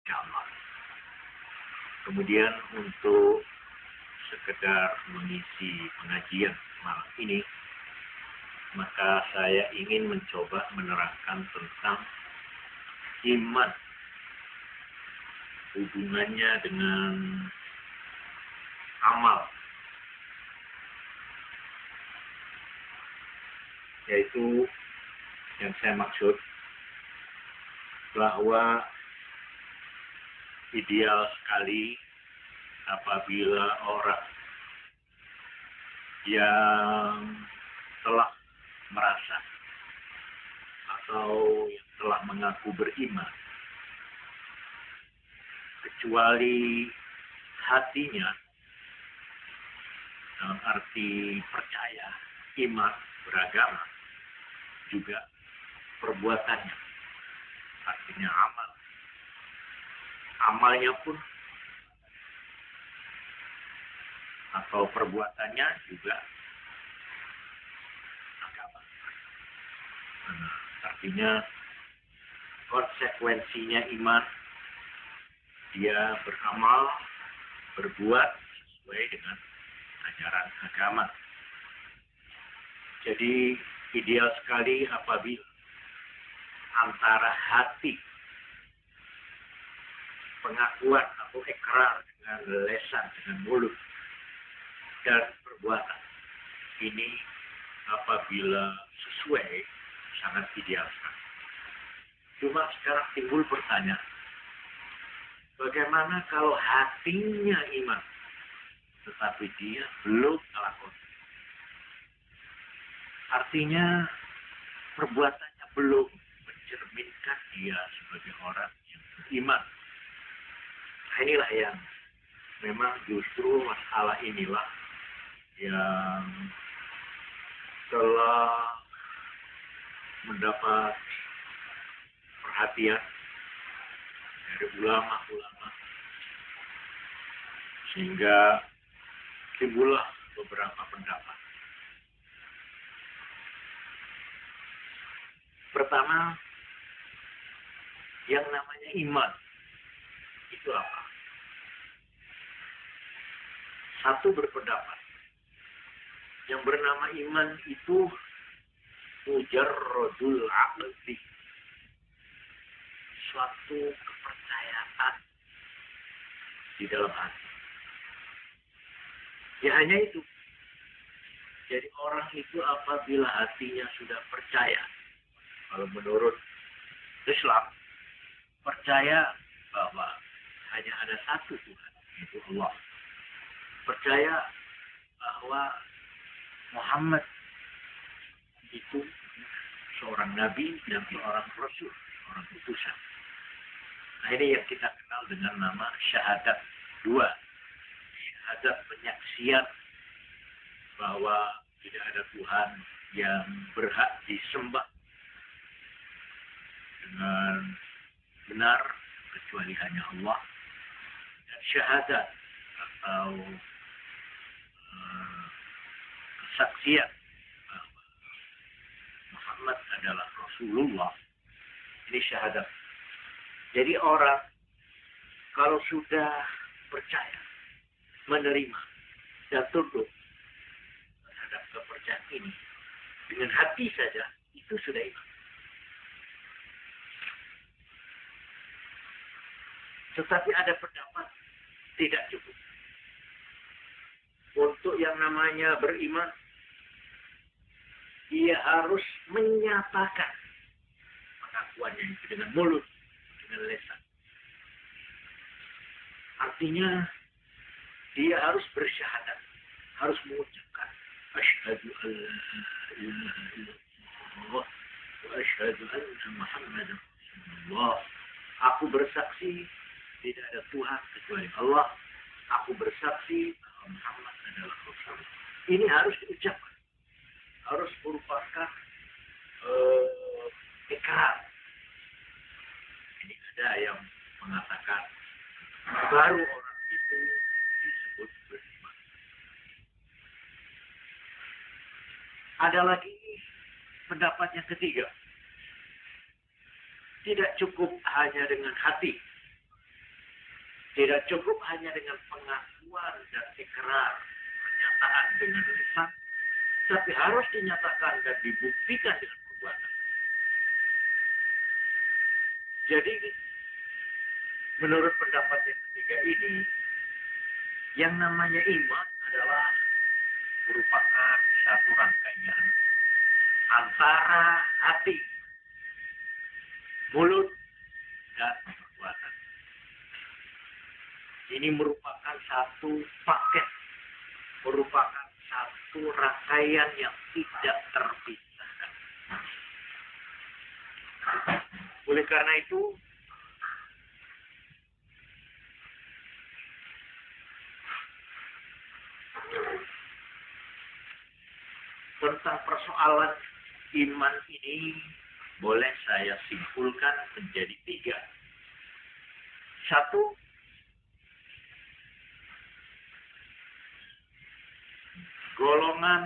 insyaallah. Kemudian untuk sekedar mengisi pengajian malam ini, maka saya ingin mencoba menerangkan tentang iman, hubungannya dengan amal, yaitu yang saya maksud bahwa ideal sekali apabila orang yang telah merasa atau yang telah mengaku beriman, kecuali hatinya dalam arti percaya, iman, beragama, juga perbuatannya, artinya amal. Amalnya pun atau perbuatannya juga agama. Artinya konsekuensinya iman, dia beramal, berbuat sesuai dengan ajaran agama. Jadi ideal sekali apabila antara hati, pengakuan atau ikrar dengan lesan, dengan mulut, dan perbuatan ini apabila sesuai, sangat ideal sekali. Cuma sekarang timbul pertanyaan, bagaimana kalau hatinya iman, tetapi dia belum melakukan? Artinya perbuatannya belum mencerminkan dia sebagai orang yang beriman. Inilah yang memang justru masalah inilah yang telah mendapat perhatian dari ulama-ulama, sehingga timbullah beberapa pendapat. Pertama, yang namanya iman itu apa? Satu berpendapat, yang bernama iman itu mujarradul aqli, suatu kepercayaan di dalam hati. Ya hanya itu. Jadi orang itu apabila hatinya sudah percaya, kalau menurut Islam, percaya bahwa hanya ada satu Tuhan, yaitu Allah. Percaya bahwa Muhammad itu seorang nabi dan seorang rasul, seorang utusan. Nah, ini yang kita kenal dengan nama syahadat dua. Syahadat penyaksian bahwa tidak ada Tuhan yang berhak disembah dengan benar kecuali hanya Allah. Dan syahadat atau kesaksian bahwa Muhammad adalah Rasulullah, ini syahadat. Jadi orang kalau sudah percaya, menerima dan tunduk terhadap kepercayaan ini dengan hati saja, itu sudah iman. Tetapi ada pendapat tidak cukup. Untuk yang namanya beriman, dia harus menyatakan pengakuannya itu dengan mulut, dengan lisan. Artinya dia harus bersyahadat, harus mengucapkan asyhadu an la ilaha illallah wa asyhadu anna Muhammadar Rasulullah. Aku bersaksi tidak ada Tuhan kecuali Allah. Aku bersaksi bahwa Muhammad adalah Rasul. Ini harus diucapkan, harus merupakan ikrar. Ini ada yang mengatakan baru orang itu disebut beriman. Ada lagi pendapat yang ketiga. Tidak cukup hanya dengan hati, Tidak cukup hanya dengan pengakuan dan ikrar, pernyataan dengan lisan, tapi harus dinyatakan dan dibuktikan dengan perbuatan. Jadi, menurut pendapat yang ketiga ini, yang namanya iman adalah merupakan satu rangkaian antara hati, mulut, dan perbuatan. Ini merupakan satu paket, merupakan satu rangkaian yang tidak terpisahkan. Oleh karena itu, tentang persoalan iman ini boleh saya simpulkan menjadi 3. 1, golongan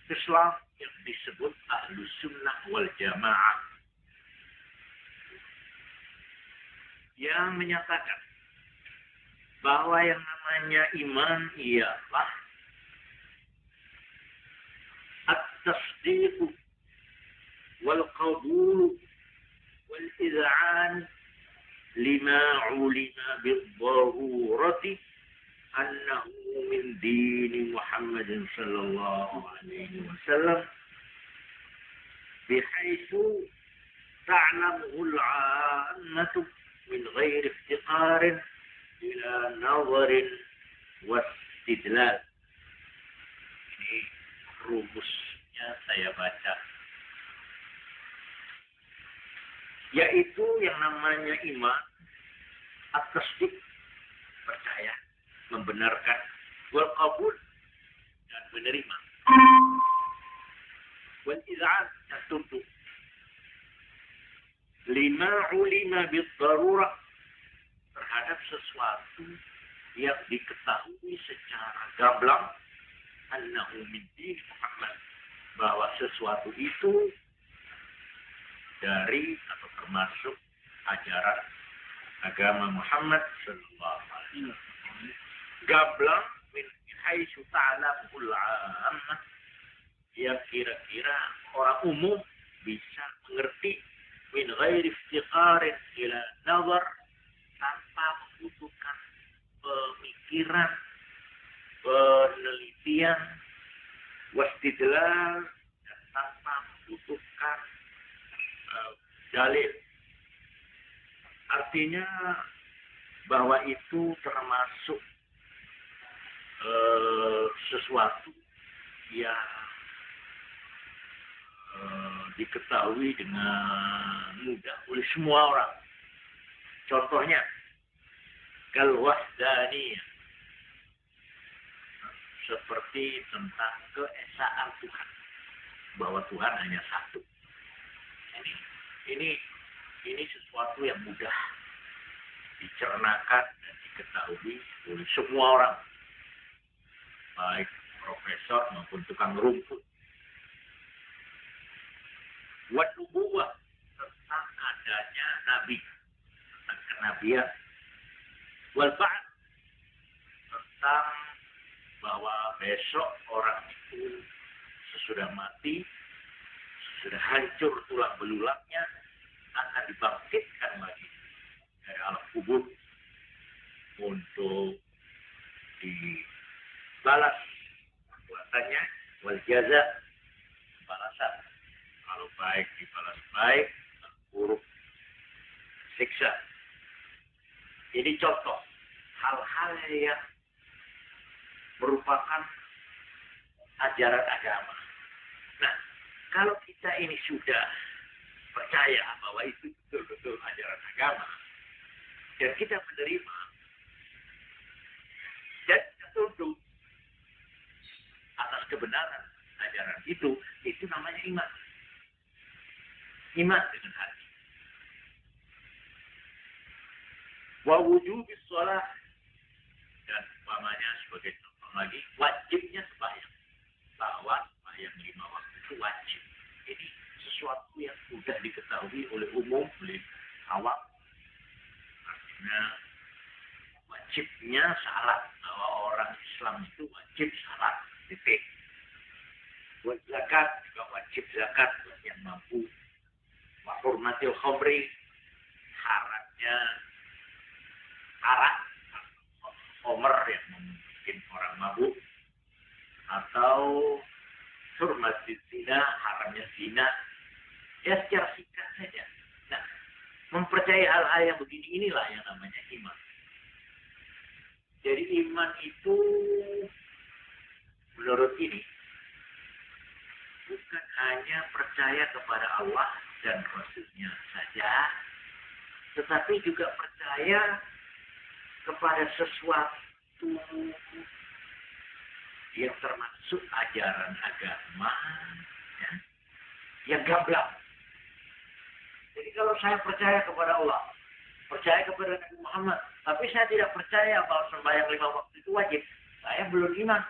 Islam yang disebut Ahlus Sunnah wal Jamaah yang menyatakan bahwa yang namanya iman ialah at-tasdiq wal qabul wal iz'an lima ulima bil-darurati annahu min dini Muhammadin sallallahu alaihi wasallam bihaitsu ta'lamuhu al-'ammatu min ghairi iftiqarin ila nazarin wastidlal. Ini rumusnya saya baca. Yaitu yang namanya iman, at-tasdiq, percaya, membenarkan, wal qabul, dan menerima, wal iz'an, dan tunduk, lima ulima bid-darurah, terhadap sesuatu yang diketahui secara gamblang annahu min din Muhammad, bahwa sesuatu itu dari atau termasuk ajaran agama Muhammad sallallahu alaihi wasallam. Gamblang min haitsu ta'lamul 'ammah, yang kira-kira orang umum bisa mengerti, min ghairi iftiqarin ila nazar, tanpa membutuhkan pemikiran, penelitian, wastidlal, dan tanpa membutuhkan dalil. Artinya bahwa itu termasuk sesuatu yang diketahui dengan mudah oleh semua orang. Contohnya, kal wahdaniyah, seperti tentang keesaan Tuhan, bahwa Tuhan hanya satu. Ini sesuatu yang mudah dicernakan dan diketahui oleh semua orang, baik profesor maupun tukang rumput. Wa nubuwah, tentang adanya nabi, tentang kenabian. Wal ba'd, tentang bahwa besok orang itu sesudah mati, sesudah hancur tulang belulangnya, akan dibangkitkan lagi dari alam kubur untuk dibalas perbuatannya, wal jaza, balasan. Kalau baik dibalas baik, buruk siksa. Ini contoh hal-hal yang merupakan ajaran agama. Nah, kalau kita ini sudah percaya bahwa itu betul-betul ajaran agama, dan kita menerima dan kita tunduk atas kebenaran ajaran itu namanya iman. Iman dengan hati. Wa wujubis shalah, dan umpamanya sebagai contoh lagi, wajibnya sembahyang. Bahwa sembahyang 5 waktu itu wajib. Ini sesuatu yang sudah diketahui oleh umum, oleh awam. Artinya wajib. wajibnya salat, bahwa orang Islam itu wajib salat, titik. Buat zakat juga wajib zakat buat yang mampu. Wa hurmatil khamri, haramnya arak, homer yang membuat orang mabuk, atau hurmatil zina, haramnya zina. Ya secara singkat saja. Nah, mempercayai hal-hal yang begini inilah yang namanya iman. Jadi iman itu menurut ini bukan hanya percaya kepada Allah dan Rasul-Nya saja, tetapi juga percaya kepada sesuatu yang termasuk ajaran agama ya, yang gamblang. Jadi kalau saya percaya kepada Allah, percaya kepada Nabi Muhammad, tapi saya tidak percaya bahwa sembahyang 5 waktu itu wajib, saya belum iman.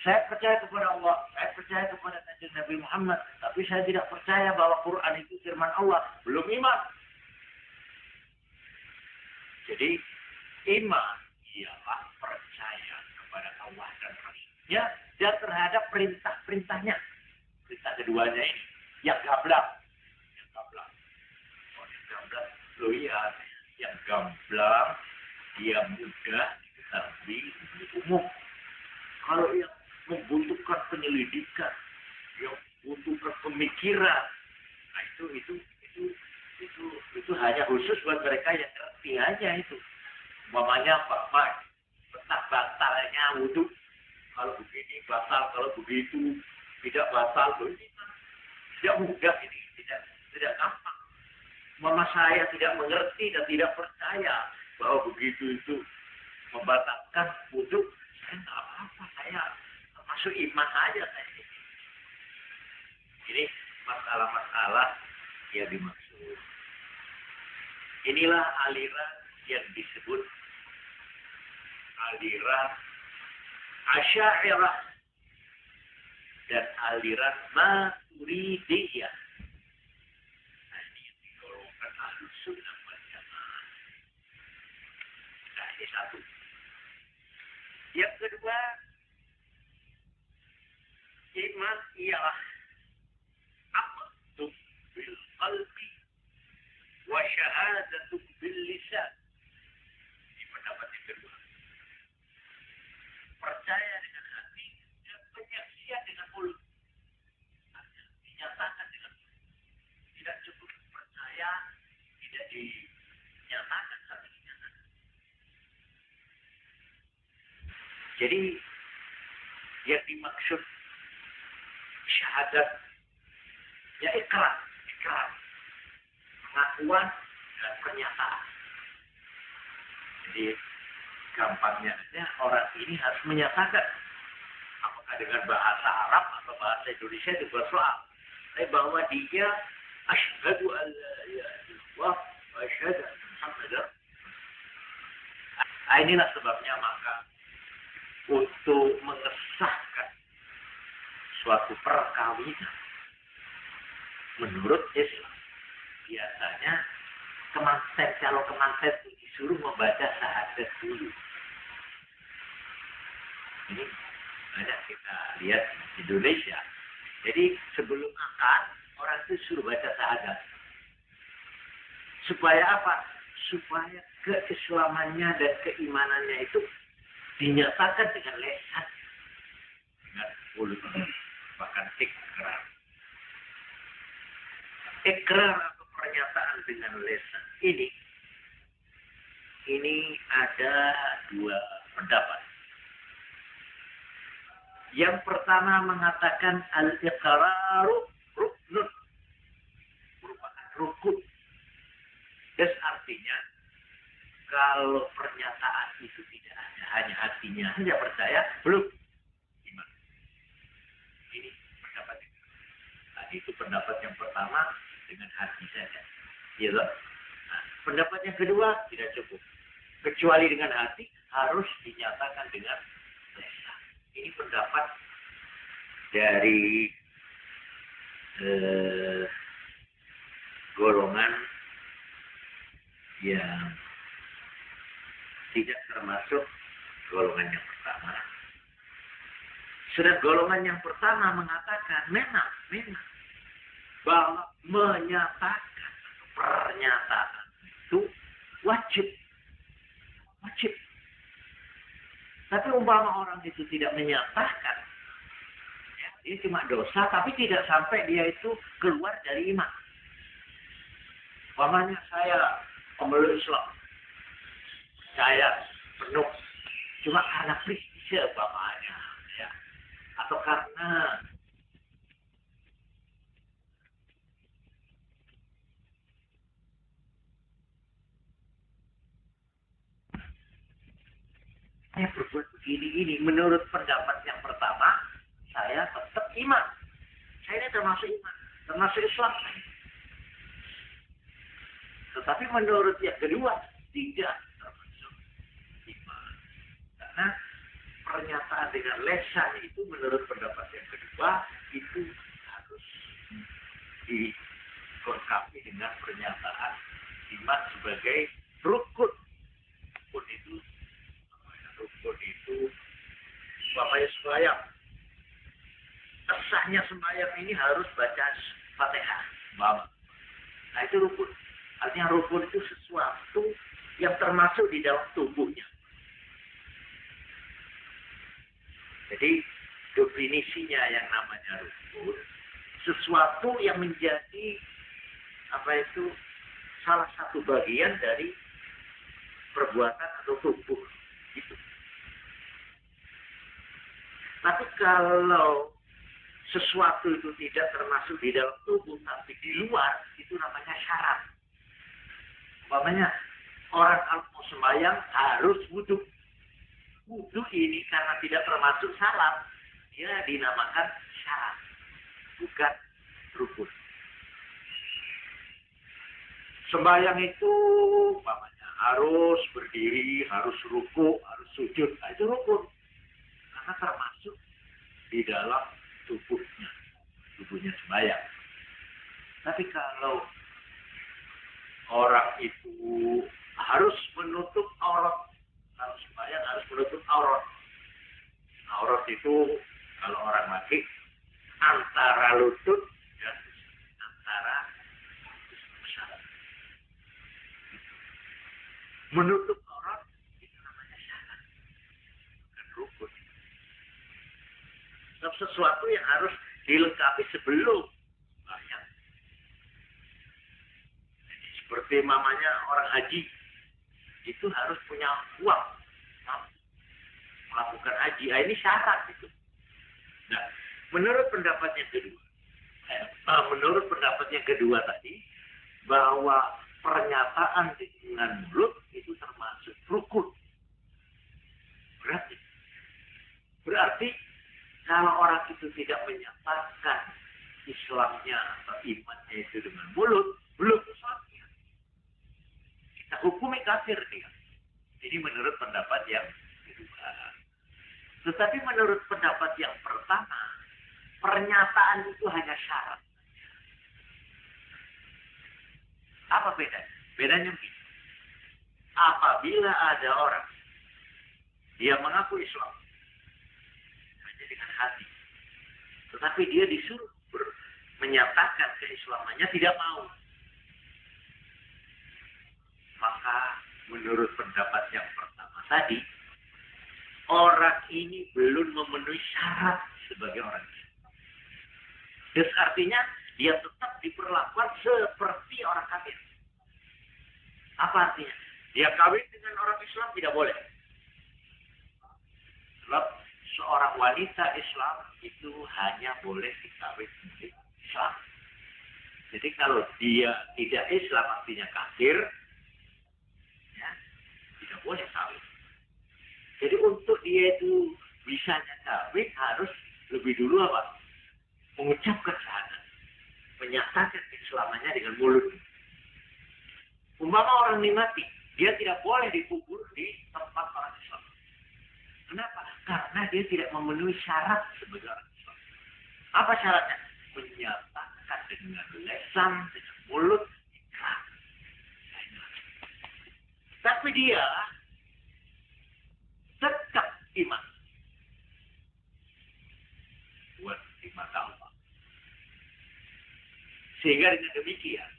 Saya percaya kepada Allah, saya percaya kepada Nabi Muhammad, tapi saya tidak percaya bahwa Quran itu firman Allah, belum iman. Jadi iman ialah percaya kepada Allah dan Rasul-Nya dan terhadap perintah-perintahnya. Perintah keduanya ini yang gamblang. Loh iya, yang gamblang, dia mudah diketahui di umum. Kalau yang membutuhkan penyelidikan, yang membutuhkan pemikiran, nah itu hanya khusus buat mereka yang ngerti aja itu. Umpamanya apa? Tentang batalnya wudhu. Kalau begini batal, kalau begitu tidak batal. Ini tidak mudah ini, tidak gampang. Mama saya tidak mengerti dan tidak percaya bahwa begitu itu membatalkan wudhu. Saya nggak apa-apa, saya masuk iman aja saya ini. Ini masalah-masalah yang dimaksud. Inilah aliran yang disebut aliran Asy'ariyah dan aliran Maturidiyah. Sunnah wal Jamaah. Nah, ini satu. Yang kedua, iman ialah aqdu bil qalbi wa syahadatu bil lisan. Ini pendapat yang kedua. Percaya dengan hati dan penyaksian dengan mulut. Dinyatakan dengan mulut. Tidak cukup percaya, tidak dinyatakan tapi dinyatakan. Jadi yang dimaksud syahadat ya ikrar, pengakuan dan pernyataan. Jadi gampangnya orang ini harus menyatakan apakah dengan bahasa Arab atau bahasa Indonesia itu bersoal, bahwa dia asyhadu an la ilaha illallah wa asyhadu anna Muhammadar. Inilah sebabnya maka untuk mengesahkan suatu perkawinan menurut Islam biasanya kalau kemanten disuruh membaca syahadat dulu. Ini banyak kita lihat di Indonesia. Jadi sebelum akad orang itu suruh baca syahadat. Supaya apa? Supaya keislamannya dan keimanannya itu dinyatakan dengan lisan, dengan mulut, bahkan ikrar. Ikrar atau pernyataan dengan lisan ini ada dua pendapat. Yang pertama mengatakan al-iqraru ruknun, merupakan rukun. Dan artinya kalau pernyataan itu tidak ada, hanya hatinya saja percaya, belum iman. Ini pendapat yang kedua. Tadi itu pendapat yang pertama dengan hati saja. Ya, nah, pendapat yang kedua tidak cukup. Kecuali dengan hati harus dinyatakan dengan lisan. Ini pendapat dari golongan yang tidak termasuk golongan yang pertama. Sedang golongan yang pertama mengatakan memang bahwa menyatakan pernyataan itu wajib. Tapi umpama orang itu tidak menyatakan, ya, dia cuma dosa, tapi tidak sampai dia itu keluar dari iman. Umpamanya saya pemeluk Islam, saya penuh, cuma karena prestis umpamanya, ya, atau karena saya berbuat begini, menurut pendapat yang pertama, saya tetap iman. Saya ini termasuk iman, termasuk Islam. Tetapi menurut yang kedua, tidak termasuk iman. Karena pernyataan dengan lesan itu menurut pendapat yang kedua, itu harus dilengkapi dengan pernyataan iman sebagai rukun. Rukun itu bapaknya sembahyang. Sahnya sembahyang ini harus baca Fatihah. Nah itu rukun. Artinya rukun itu sesuatu yang termasuk di dalam tubuhnya. Jadi definisinya yang namanya rukun, sesuatu yang menjadi salah satu bagian dari perbuatan atau tubuh. Gitu. Tapi kalau sesuatu itu tidak termasuk di dalam tubuh, tapi di luar, itu namanya syarat. Umpamanya, orang kalau mau sembahyang harus wudhu. Wudhu ini karena tidak termasuk salat, dia dinamakan syarat, bukan rukun. Sembahyang itu umpamanya harus berdiri, harus ruku, harus sujud. Nah, itu rukun. Karena termasuk di dalam tubuhnya sembahyang. Tapi kalau orang itu harus menutup aurat, kalau sembahyang harus menutup aurat. Aurat itu kalau orang mati antara lutut dan antara pusat. Menutup aurat itu namanya syarat, bukan rukun. Sesuatu yang harus dilengkapi sebelum sembahyang. Seperti mamanya orang haji, itu harus punya uang melakukan haji. Nah, ini syarat itu. Nah, menurut pendapat yang kedua tadi, bahwa pernyataan dengan mulut itu termasuk rukun. Berarti kalau orang itu tidak menyatakan Islamnya atau imannya itu dengan mulut, belum Islamnya. Kita hukumi kafir dia. Ini menurut pendapat yang kedua. Tetapi menurut pendapat yang pertama, pernyataan itu hanya syarat. Apa bedanya? Bedanya begini. Apabila ada orang dia mengaku Islam hanya dengan hati, tetapi dia disuruh menyatakan keislamannya tidak mau, maka menurut pendapat yang pertama tadi, orang ini belum memenuhi syarat sebagai orang Islam. Dan artinya dia tetap diperlakukan seperti orang kafir. Apa artinya? Dia kawin dengan orang Islam tidak boleh. Sebab seorang wanita Islam itu hanya boleh dikawin dengan Islam. Jadi kalau dia tidak Islam artinya kafir, ya, tidak boleh kawin. Jadi untuk dia itu bisanya kawin harus lebih dulu apa? Mengucapkan syahadat, menyatakan keislamannya dengan mulut. Umpama orang ini mati, dia tidak boleh dikubur di tempat orang Islam. Kenapa? Karena dia tidak memenuhi syarat sebagai orang Islam. Apa syaratnya? Menyatakan dengan lisan, dengan mulut, ikhlas. Tapi dia iman buat di mata Allah. Sehingga dengan demikian,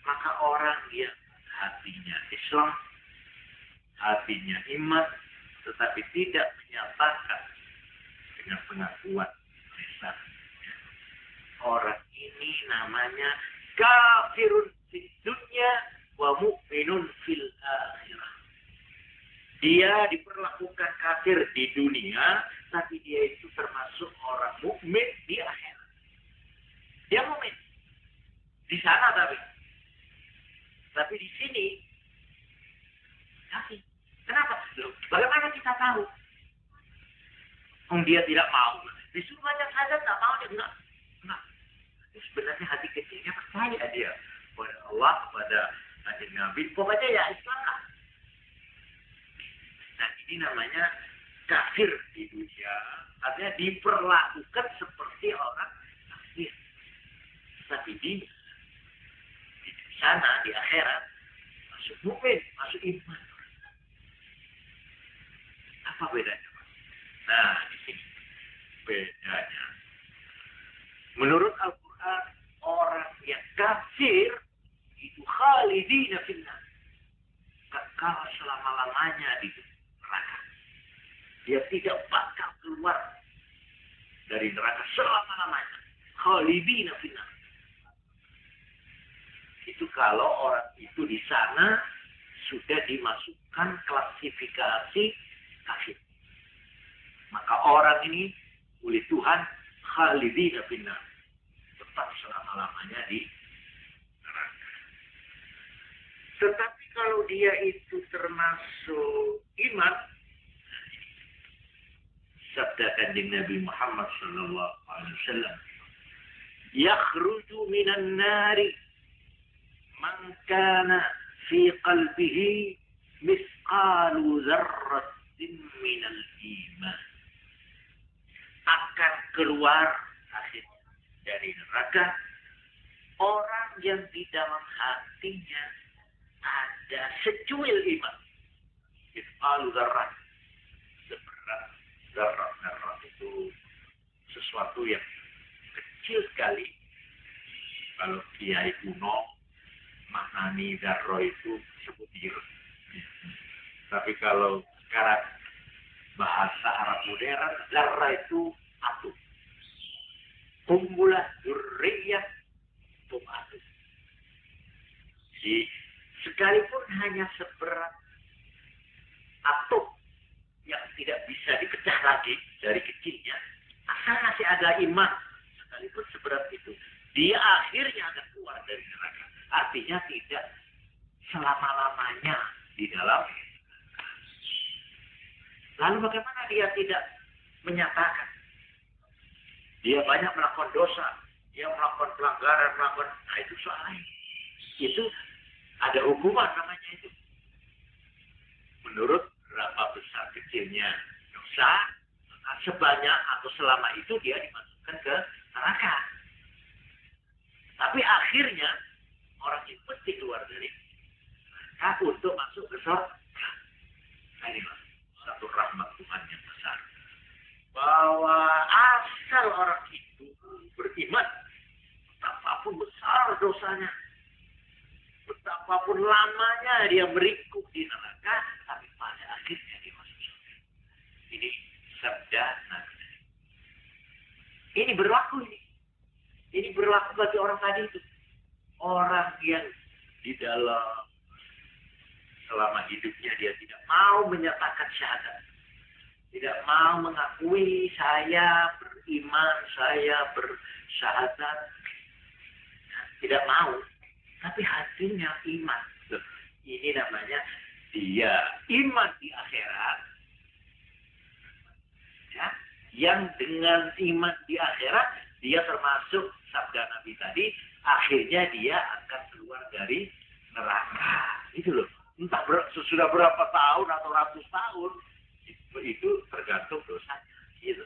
maka orang yang hatinya Islam, hatinya iman, tetapi tidak menyatakan dengan pengakuan lisan, orang ini namanya kafirun fid dunya wa mu'minun fil akhirah. Dia diperlakukan kafir di dunia, tapi dia itu termasuk orang mukmin di akhirat. Dia mukmin di sana, tapi di sini kafir. Kenapa? Loh, bagaimana kita tahu? Dia tidak mau. Disuruh baca syahadat tak mau, dia enggak. Sebenarnya hati kecilnya percaya dia pada Allah, pada hadis Nabi. Pokoknya ya Islam lah. Nah, ini namanya kafir di dunia. Artinya diperlakukan seperti orang kafir. Tapi di sana, di akhirat, masuk mukmin, masuk iman. Apa bedanya? Nah, di sini bedanya. Menurut Al-Quran, orang yang kafir itu khalidina finnar, kekal selama-lamanya di neraka. Dia tidak bakal keluar dari neraka selama-lamanya. Khalidina finnar. Itu kalau orang itu di sana sudah dimasukkan klasifikasi kafir. Maka orang ini oleh Tuhan khalidina finnar, tetap selama-lamanya di neraka. Tetapi kalau dia itu termasuk iman, sabda kanjeng Nabi Muhammad sallallahu alaihi wasallam, yakhruju minan nari man kana fi qalbihi misqalu dzarratin minal iman. Akan keluar akhirnya dari neraka orang yang di dalam hatinya ada secuil iman. Misqalu dzarrah, seberat zarrah itu sesuatu yang kecil sekali. Kalau kiai kuno maknani zarrah itu sebutir. Tapi kalau sekarang bahasa Arab modern, zarrah itu atom. Kumpulah dzurriyyah atom. Jadi sekalipun hanya seberat atom yang tidak bisa dipecah lagi dari kecilnya, asal masih ada iman, sekalipun seberat itu, dia akhirnya akan keluar dari neraka. Artinya tidak selama-lamanya di dalam. Lalu bagaimana dia tidak menyatakan? Dia banyak melakukan dosa, dia melakukan pelanggaran, nah itu soal lain. Itu ada hukuman namanya itu. Menurut berapa besar kecilnya dosa, sebanyak atau selama itu dia dimasukkan ke neraka. Tapi akhirnya orang itu mesti keluar dari neraka untuk masuk ke surga. Nah, inilah satu rahmat Tuhan yang besar. Bahwa asal orang itu beriman, betapapun besar dosanya, betapapun lamanya dia berikut di neraka, tapi pada akhirnya dia masuk surga. Ini sabda Nabi. Ini berlaku ini. Ini berlaku bagi orang tadi itu. Orang yang di dalam selama hidupnya dia tidak mau menyatakan syahadat. Tidak mau mengakui saya beriman, saya bersyahadat. Tidak mau. Tapi hatinya iman. Ini namanya dia iman di akhirat. Ya, yang dengan iman di akhirat, dia termasuk sabda Nabi tadi, akhirnya dia akan keluar dari neraka. Itu loh. Entah sudah berapa tahun atau ratus tahun, itu tergantung dosanya. Gitu.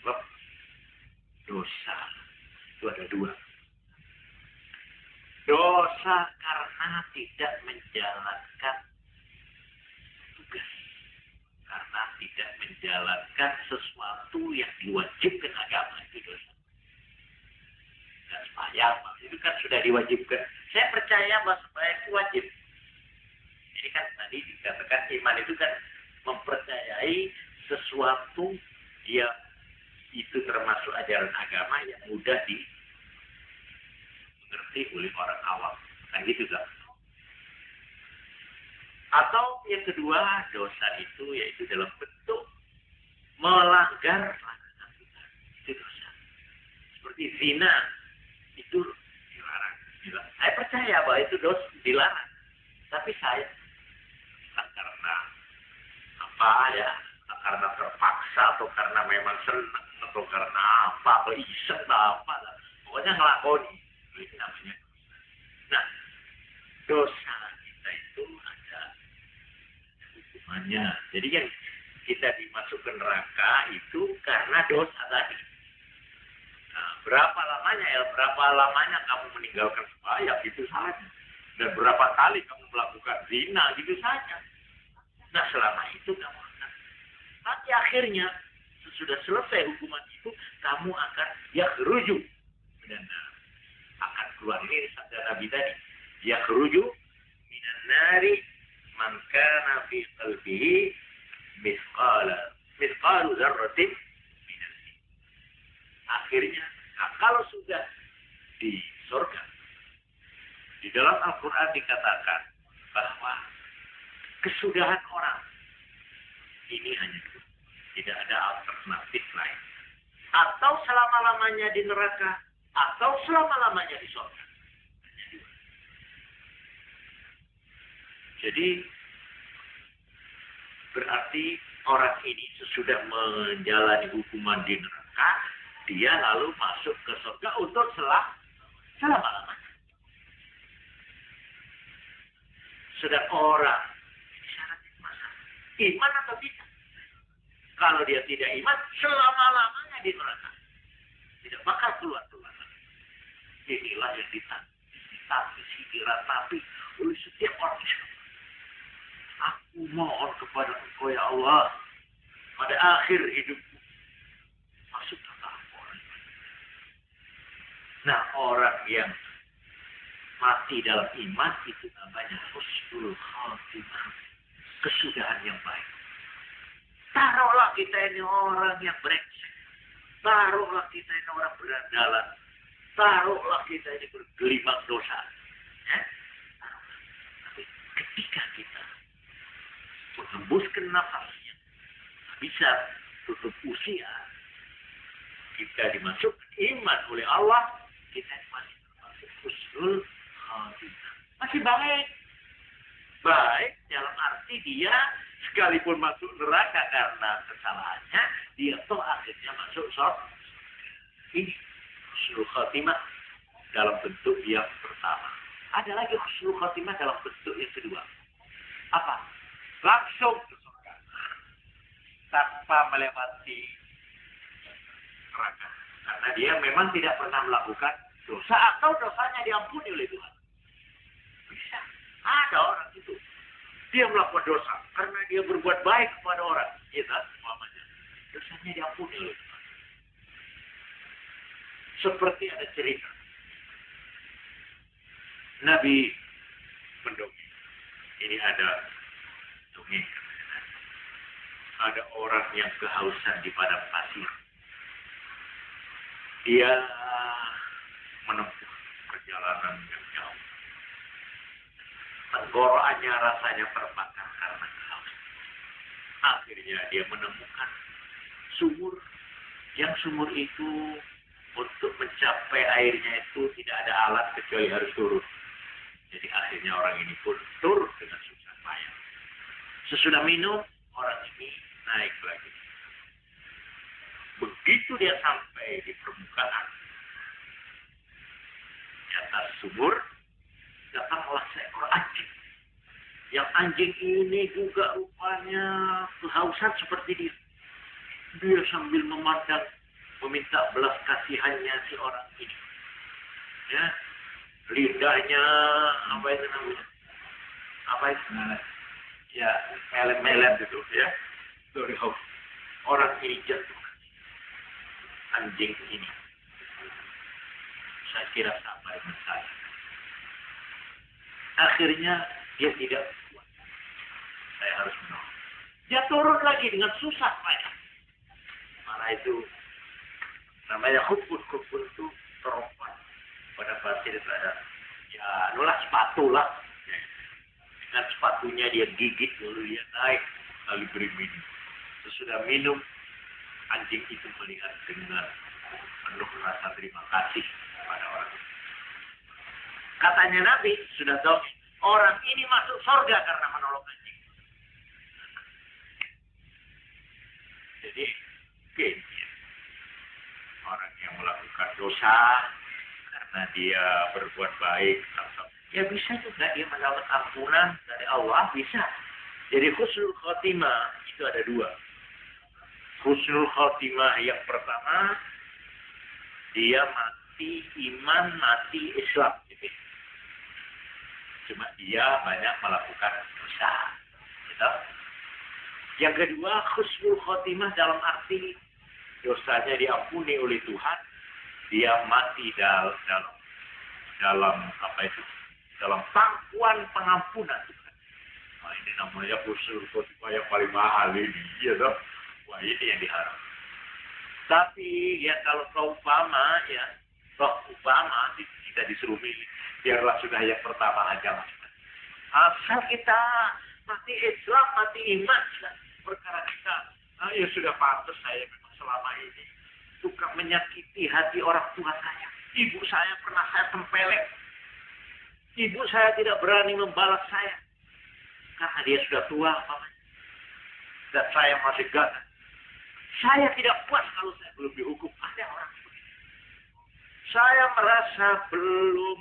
Sebab dosa itu ada dua. Dosa karena tidak menjalankan tidak menjalankan sesuatu yang diwajibkan agama itu dosa. Dan sembahyang itu kan sudah diwajibkan. Saya percaya bahwa sembahyang itu wajib. Jadi kan tadi dikatakan iman itu kan mempercayai sesuatu yang itu termasuk ajaran agama yang mudah dimengerti oleh orang awam. Kan gitu kan? Atau yang kedua, dosa itu yaitu dalam bentuk melanggar larangan Tuhan. Itu dosa. Seperti zina itu dilarang. Saya percaya bahwa itu dosa dilarang. Tapi saya karena apa ya? Karena terpaksa atau karena memang senang atau karena apa? Atau iseng atau apa? Pokoknya ngelakoni. Itu namanya dosa. Nah, dosa kita itu ada hukumannya. Jadi yang kita dimasukkan neraka itu karena dosa tadi. Nah, berapa lamanya kamu meninggalkan sembahyang gitu saja. Dan berapa kali kamu melakukan zina gitu saja. Nah, selama itu kamu akan nanti akhirnya sesudah selesai hukuman itu kamu akan yakhruju dan akan keluar. Ini sabda Nabi tadi, yakhruju minan nari man kana fi qalbihi mithqalu dzarratin minan iman. Akhirnya, kalau sudah di surga, di dalam Al-Quran dikatakan bahwa kesudahan orang ini hanya dua, tidak ada alternatif lain. Atau selama-lamanya di neraka, atau selama-lamanya di surga. Hanya dua. Jadi berarti orang ini sesudah menjalani hukuman di neraka, dia lalu masuk ke surga untuk selama-lamanya. Sedang orang ini syaratnya masalah iman atau tidak. Kalau dia tidak iman, selama-lamanya di neraka. Tidak bakal keluar. Inilah yang ditangisi, diratapi oleh setiap orang Islam. Aku mohon kepada Engkau ya Allah, pada akhir hidupku, masuklah orang. Nah, orang yang mati dalam iman itu namanya husnul khatimah, kesudahan yang baik. Taruhlah kita ini orang yang brengsek, taruhlah kita ini orang berandalan, taruhlah kita ini bergelimang dosa. Ya? Tapi ketika kita menghembuskan nafasnya, bisa tutup usia, kita dimasukkan iman oleh Allah, kita masih termasuk husnul khatimah. Masih baik. Baik dalam arti dia sekalipun masuk neraka karena kesalahannya, dia toh akhirnya masuk surga. Ini husnul khatimah dalam bentuk yang pertama. Ada lagi husnul khatimah dalam bentuk yang kedua. Apa? Langsung ke surga. Tanpa melewati neraka. Karena dia memang tidak pernah melakukan dosa atau dosanya diampuni oleh Tuhan. Bisa. Ada orang itu. Dia melakukan dosa karena dia berbuat baik kepada orang. Ya kan? Dosanya diampuni oleh Tuhan. Seperti ada cerita. Nabi mendongeng. Ini ada dongeng. Ada orang yang kehausan di padang pasir. Dia menempuh perjalanan yang jauh. Tenggorokannya rasanya terbakar karena kehausan. Akhirnya dia menemukan sumur. Yang sumur itu untuk mencapai airnya itu tidak ada alat kecuali harus turun. Jadi akhirnya orang ini pun turun dengan susah payah. Sesudah minum, orang ini naik lagi. Begitu dia sampai di permukaan, di atas sumur, datanglah seekor anjing. Yang anjing ini juga rupanya kehausan seperti dia. Dia sambil memandang, meminta belas kasihannya si orang ini. Ya, lidahnya apa itu namanya? Apa itu? Ya, melet-melet gitu ya. dari Allah. Orang ini jatuh. Anjing ini. Saya kira sampai saya. Akhirnya dia tidak kuat. Saya harus menolong. Dia turun lagi dengan susah payah. Malah itu namanya kubur itu terompak pada pasir itu ada ya nulah sepatu lah. Dengan sepatunya dia gigit lalu dia naik lalu beri minum. Sesudah minum anjing itu melihat dengan penuh rasa terima kasih pada orang. Katanya Nabi sudah tahu orang ini masuk surga karena menolong anjing. Jadi mungkin ya, orang yang melakukan dosa karena dia berbuat baik, ya bisa juga dia mendapat ampunan dari Allah, bisa. Jadi husnul khotimah itu ada dua. Husnul khotimah yang pertama, dia mati iman, mati Islam. Cuma dia banyak melakukan dosa. Gitu. Yang kedua, husnul khotimah dalam arti dosanya diampuni oleh Tuhan, dia mati dalam apa itu? Dalam pangkuan pengampunan Tuhan. Nah, ini namanya husnul khotimah yang paling mahal ini, ya toh. Wah, ini yang diharap. Tapi ya kalau umpama kita disuruh milih, biarlah sudah yang pertama aja. Asal kita mati Islam, mati iman, perkara kita, ya sudah pantas saya memang selama ini suka menyakiti hati orang tua saya. Ibu saya pernah saya tempelek. Ibu saya tidak berani membalas saya karena dia sudah tua, dan saya masih gagah. Saya tidak puas kalau saya belum dihukum. Ada orang seperti itu. Saya merasa belum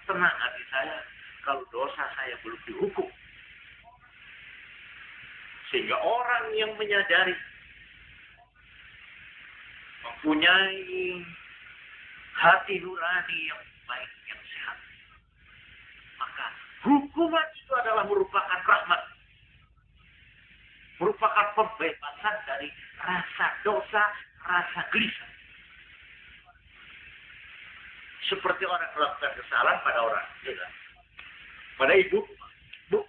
tenang hati saya kalau dosa saya belum dihukum. Sehingga orang yang menyadari mempunyai hati nurani yang baik, yang sehat, maka hukuman itu adalah merupakan rahmat. Merupakan pembebasan dari rasa dosa, rasa gelisah. Seperti orang melakukan kesalahan pada orang. Ya, pada ibu, bu,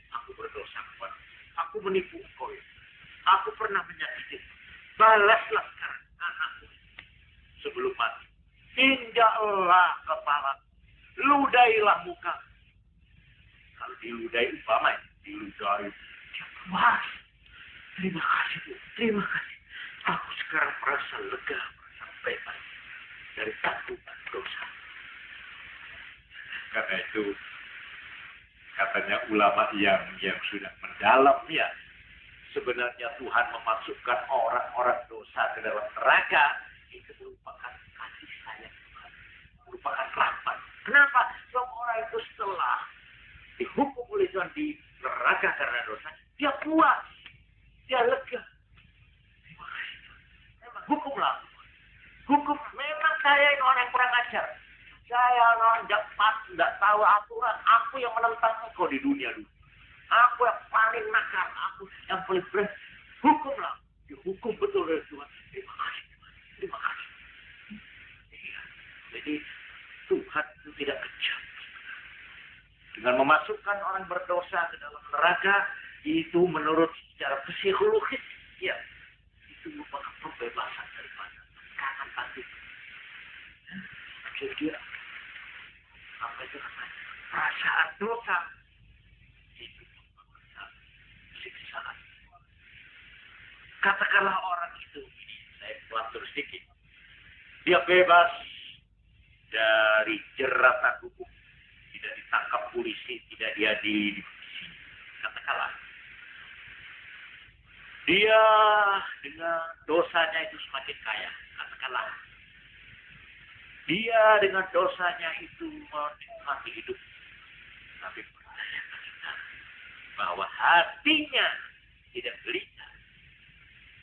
aku berdosa kepada, aku menipu engkau. Aku pernah menyakiti. Balaslah sekarang anakku sebelum mati. Injaklah kepala, ludailah muka. Kalau diludai umpama, diludai. Wah, terima kasih Bu, terima kasih. Aku sekarang merasa lega, merasa bebas dari tanggungan dosa. Karena itu katanya ulama yang sudah mendalam ya, sebenarnya Tuhan memasukkan orang-orang dosa ke dalam neraka itu merupakan kasih sayang Tuhan, merupakan rahmat. Kenapa? Sebab orang itu setelah dihukum oleh Tuhan di neraka karena dosa, dia puas, dia lega. Terima kasih Tuhan. Memang hukumlah. Hukum memang saya ini orang yang kurang ajar. Saya orang tidak tahu aturan. Aku yang menentang engkau di dunia dulu. Aku yang paling nakal. Aku yang paling berani. Hukumlah. Dihukum betul oleh Tuhan. Terima kasih Tuhan. Terima kasih. Iya. Jadi Tuhan itu tidak kejam. Dengan memasukkan orang berdosa ke dalam neraka, itu menurut secara psikologis, ya, itu merupakan pembebasan daripada tekanan batin. Jadi, apa itu namanya? Perasaan dosa itu merupakan siksaan. Katakanlah orang itu, ini saya buat terus sedikit, dia bebas dari jeratan hukum. Tidak ditangkap polisi, tidak dia di polisi. Katakanlah, dia dengan dosanya itu semakin kaya. Katakanlah, dia dengan dosanya itu menikmati hidup. Tapi percayakan bahwa hatinya tidak gelisah,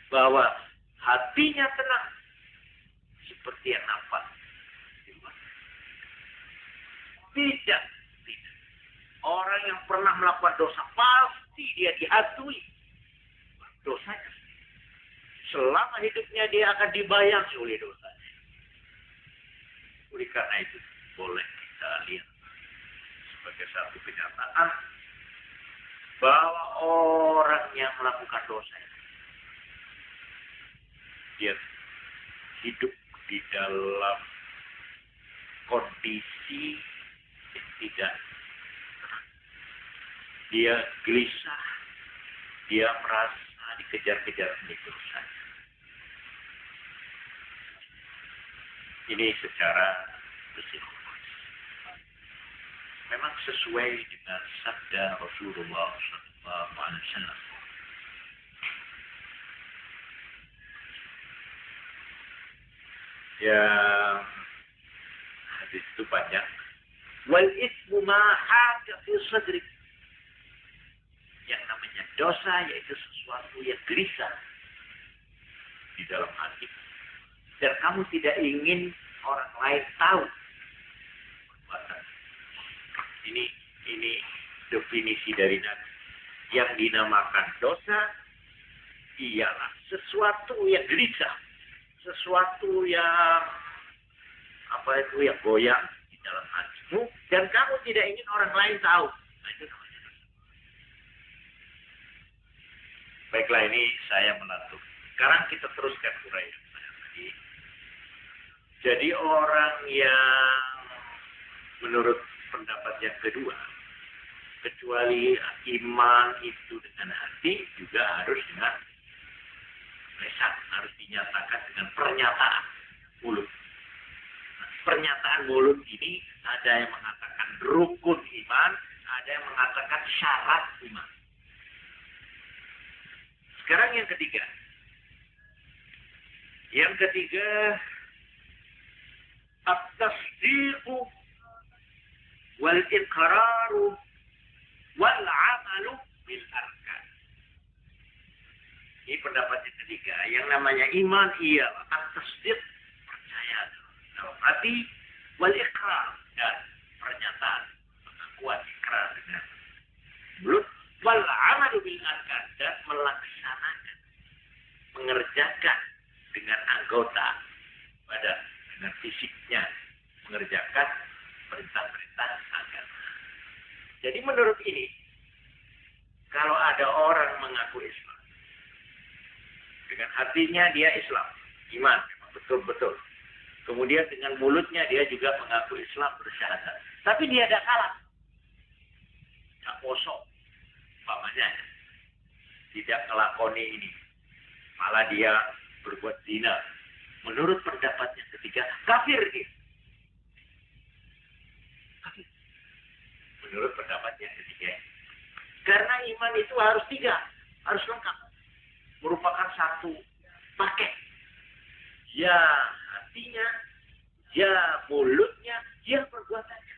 bahwa hatinya tenang, seperti yang nampak. Tidak. Orang yang pernah melakukan dosa pasti dia dihantui. dosanya. Selama hidupnya dia akan dibayangi oleh dosanya. Oleh karena itu boleh kita lihat sebagai satu kenyataan bahwa orang yang melakukan dosa dia hidup di dalam kondisi yang tidak tenang. Dia gelisah, dia merasa dikejar-kejar oleh dosa. Ini secara psikologis. Memang sesuai dengan sabda Rasulullah SAW. Ya, hadis itu panjang. Wal ismu ma haka fi sadrik. Yang namanya dosa yaitu sesuatu yang gelisah di dalam hati. Dan kamu tidak ingin orang lain tahu perbuatan. Ini definisi dari Nabi. Yang dinamakan dosa ialah sesuatu yang gelisah, sesuatu yang yang goyang di dalam hatimu dan kamu tidak ingin orang lain tahu. Nah, itu namanya dosa. Baiklah, ini saya melantur. Sekarang kita teruskan uraian saya tadi. Jadi orang yang menurut pendapat yang kedua, kecuali iman itu dengan hati, juga harus dengan lisan, harus dinyatakan dengan pernyataan mulut. Nah, pernyataan mulut ini ada yang mengatakan rukun iman, ada yang mengatakan syarat iman. Sekarang yang ketiga. Yang ketiga, at-tasdiqu wal iqraru wal amalu bil arkan. Ini pendapat yang ketiga. Yang namanya iman ialah at-tasdiq, percaya dalam hati, wal iqrar, dan pernyataan, pengakuan ikrar dengan mulut, wal amalu bil arkan, dan melaksanakan, mengerjakan dengan anggota badan, dengan fisiknya, mengerjakan perintah-perintah agama. Jadi menurut ini, kalau ada orang mengaku Islam, dengan hatinya dia Islam, iman, betul-betul. Kemudian dengan mulutnya dia juga mengaku Islam, bersyahadat. Tapi dia tidak salah. Tidak kosong. Umpamanya, tidak melakoni ini. Malah dia berbuat zina. Menurut pendapat yang ketiga, kafir dia. Kafir. Menurut pendapat yang ketiga. Karena iman itu harus tiga. Harus lengkap. Merupakan satu paket. Ya hatinya, ya mulutnya, ya perbuatannya.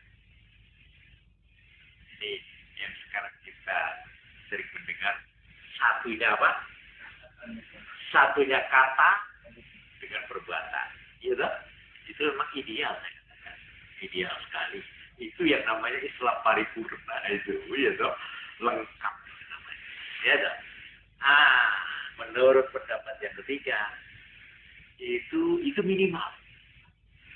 Jadi yang sekarang kita sering mendengar, satunya apa? Satunya kata dengan perbuatan. Gitu? Itu memang ideal, saya katakan. Ideal sekali. Itu yang namanya Islam paripurna. Itu, gitu? Lengkap. Namanya. Ya, dah. Menurut pendapat yang ketiga, itu minimal.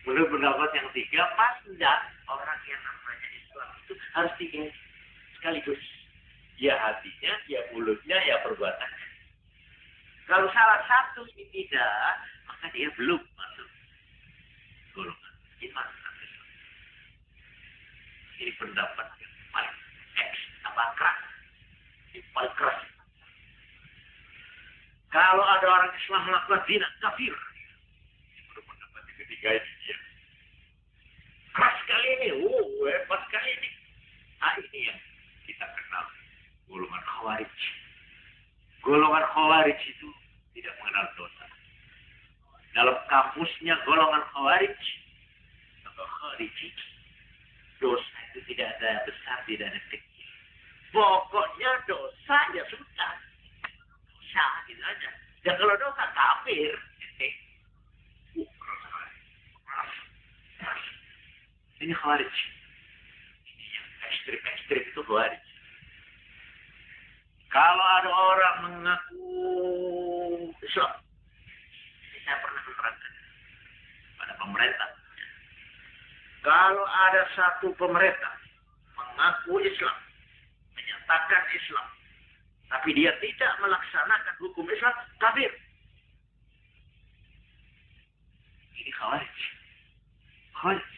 Menurut pendapat yang ketiga, pas enggak orang yang namanya Islam itu harus tiga sekaligus. Ya hatinya, ya mulutnya, ya perbuatannya. Kalau salah satu ini tidak, maka dia belum masuk golongan iman. Ini pendapat yang paling keras. Yang paling keras. Kalau ada orang Islam melakukan zina, kafir. Menurut pendapat yang ketiga ini dia. Keras sekali ini, hebat sekali ini. Ini yang kita kenal golongan Khawarij. Golongan Khawarij itu tidak mengenal dosa. Dalam kamusnya golongan Khawarij atau Khariji, dosa itu tidak ada besar, tidak ada kecil. Pokoknya dosa ya sudah. Dosa gitu aja. Dan kalau dosa kafir. Ini Khawarij. Ini yang ekstrim-ekstrim itu Khawarij. Kalau ada orang mengaku Islam. Ini saya pernah menerangkan pada pemerintah. Kalau ada satu pemerintah mengaku Islam, menyatakan Islam, tapi dia tidak melaksanakan hukum Islam, kafir. Ini khawarij. Khawarij.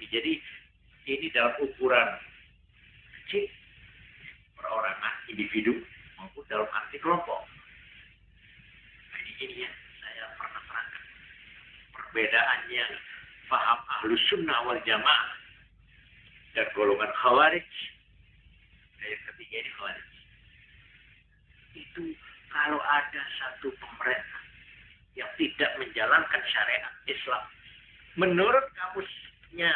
Jadi ini dalam ukuran kecil, perorangan, individu, maupun dalam arti kelompok. Nah, ini yang saya pernah terangkan. Perbedaannya paham ahlus sunnah wal jamaah dan golongan khawarij. Yang ketiga ini khawarij. Itu kalau ada satu pemerintah yang tidak menjalankan syariat Islam, menurut kamusnya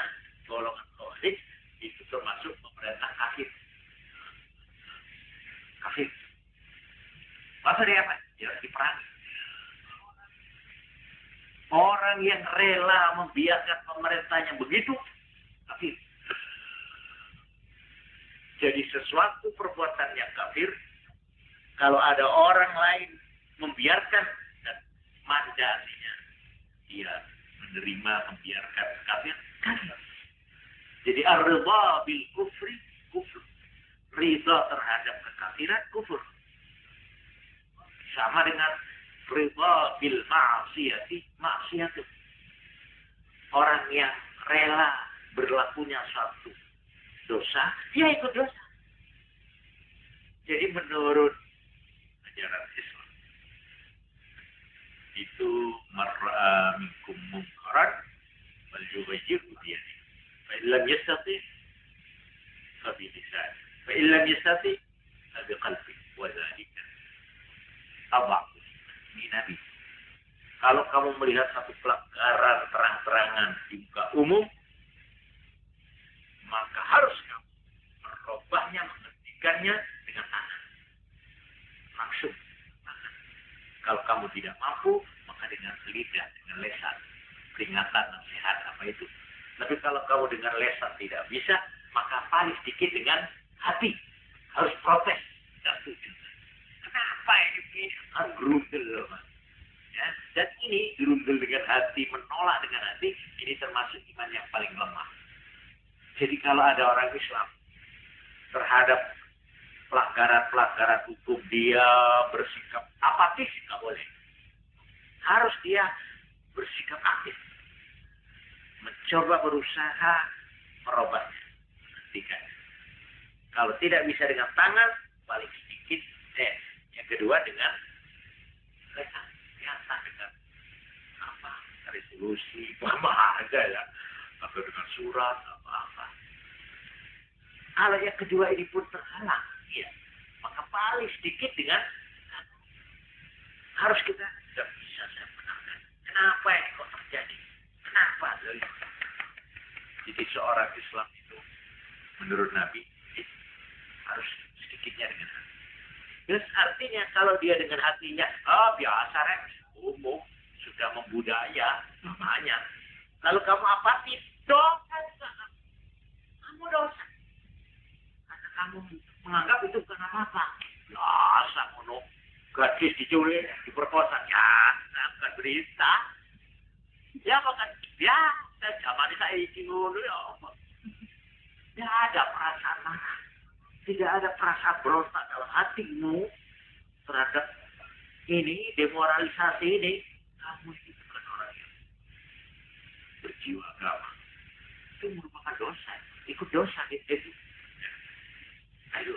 golongan khawarij, itu termasuk pemerintah kafir. Kafir. Masa dia apa? Dia diperangi. Orang yang rela membiarkan pemerintahnya begitu, kafir. Jadi sesuatu perbuatan yang kafir, kalau ada orang lain membiarkan dan mandasinya, dia menerima, membiarkan kafir, kafir. Jadi ar-ridha bil kufri, kufur. Ridha terhadap kekafiran, kufur. Sama dengan ridha bil ma'asiyati, maksiat. Orang yang rela berlakunya suatu dosa, dia ikut dosa. Jadi menurut ajaran Islam, itu mar'a minkum munkaran wal yughayyirhu bi yadihi. Fa in lam yastati fa bi lisani. Fa in lam yastati fa bi qalbi. Wa dzalika adhafu min nabi. Kalau kamu melihat satu pelanggaran terang-terangan di muka umum, maka harus kamu merubahnya, menghentikannya dengan tangan. Langsung tangan. Kalau kamu tidak mampu, maka dengan lidah, dengan lesan. Peringatan, nasihat, apa itu. Tapi kalau kamu dengan lesan tidak bisa, maka paling sedikit dengan hati. Harus protes. Dan setuju. Kenapa ini harus gerundel? Ya, dan ini gerundel dengan hati, menolak dengan hati, ini termasuk iman yang paling lemah. Jadi kalau ada orang Islam terhadap pelanggaran-pelanggaran hukum, dia bersikap apatis, nggak boleh. Harus dia bersikap aktif. Mencoba berusaha merubahnya. Hentikan. Kalau tidak bisa dengan tangan, paling sedikit. Yang kedua dengan lesan. Biasa dengan apa? Resolusi. Apa aja ya. Atau dengan surat, apa-apa. Kalau yang kedua ini pun terhalang, ya, maka paling sedikit dengan harus kita tidak bisa saya benarkan. Kenapa ini kok terjadi? Kenapa? Jadi seorang Islam itu menurut Nabi harus sedikitnya dengan hati. Terus artinya kalau dia dengan hatinya, biasa rek, umum, sudah membudaya namanya. Lalu kamu apatis, dosa. Kamu dosa. Karena kamu menganggap itu bukan apa-apa. Dosa, mono. Gadis diculik, diperkosa. Ya, bukan berita. Ya, bukan. Ya, zaman saya ini dulu ya. Tidak ada perasaan marah. Tidak ada perasaan berontak dalam hatimu terhadap ini, demoralisasi ini. Kamu itu bukan orang yang berjiwa agama. Itu merupakan dosa. Ikut dosa itu. Ayo.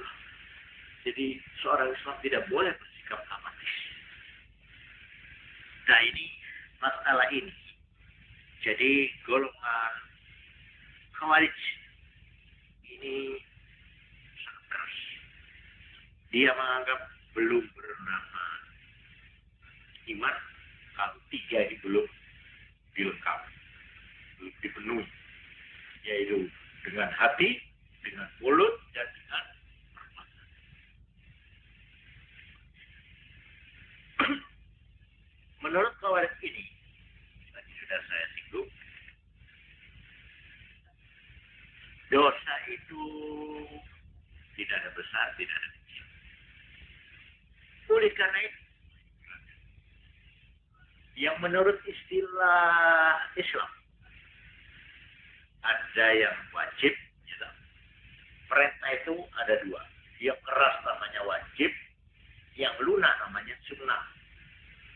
Jadi seorang Islam tidak boleh bersikap apatis. Nah ini masalah ini. Jadi golongan Khawarij ini sangat keras. Dia menganggap belum bernama iman kalau tiga ini belum dilengkapi. Dipenuhi, yaitu dengan hati, dengan mulut, dan dengan perbuatan. Menurut Khawarij ini, tadi sudah saya singgung, dosa itu tidak ada besar, tidak ada kecil. Oleh karena itu, yang menurut istilah Islam, ada yang wajib, gitu. Perintah itu ada dua. Yang keras namanya wajib, yang lunak namanya sunnah.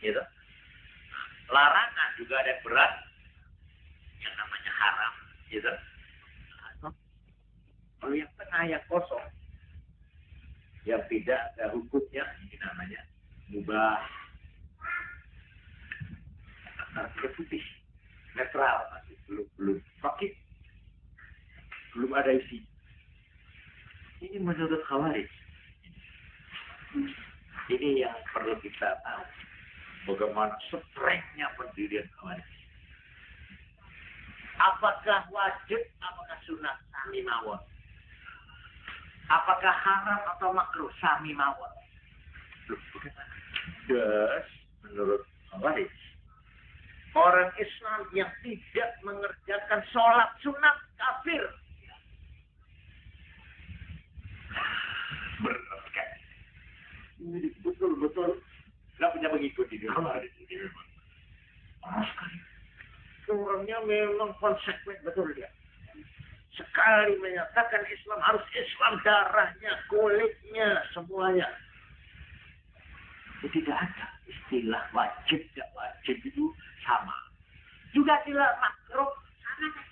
Gitu. Larangan juga ada yang berat, yang namanya haram. Gitu. Kalau yang tengah, yang kosong, yang tidak ada hukumnya, ini namanya mubah. Putih, netral, belum fakir, belum ada isi. Ini menurut Khawarij. Ini yang perlu kita tahu. Bagaimana strengthnya pendirian Khawarij. Apakah wajib, apakah sunnah, sami mawon. Apakah haram atau makruh, sami mawon. Yes, menurut Khawarij, orang Islam yang tidak mengerjakan sholat sunat kafir. Berat kan? Ini betul-betul nggak punya pengikut di dunia ini memang. Parah sekali. Orangnya memang konsekuen betul dia. Sekali menyatakan Islam harus Islam, darahnya, kulitnya, semuanya. Jadi tidak ada istilah wajib tidak wajib itu sama. Juga istilah makruh sama.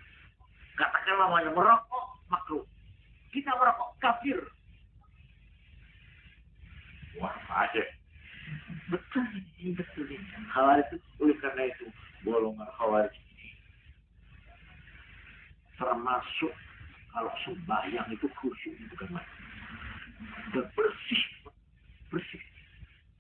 Katakanlah namanya merokok makruh. Kita merokok kafir. Wah, ada. Betul ini, betul ini. Khawarij itu, oleh karena itu golongan Khawarij ini termasuk kalau sembahyang itu khusyuk itu kan dan bersih.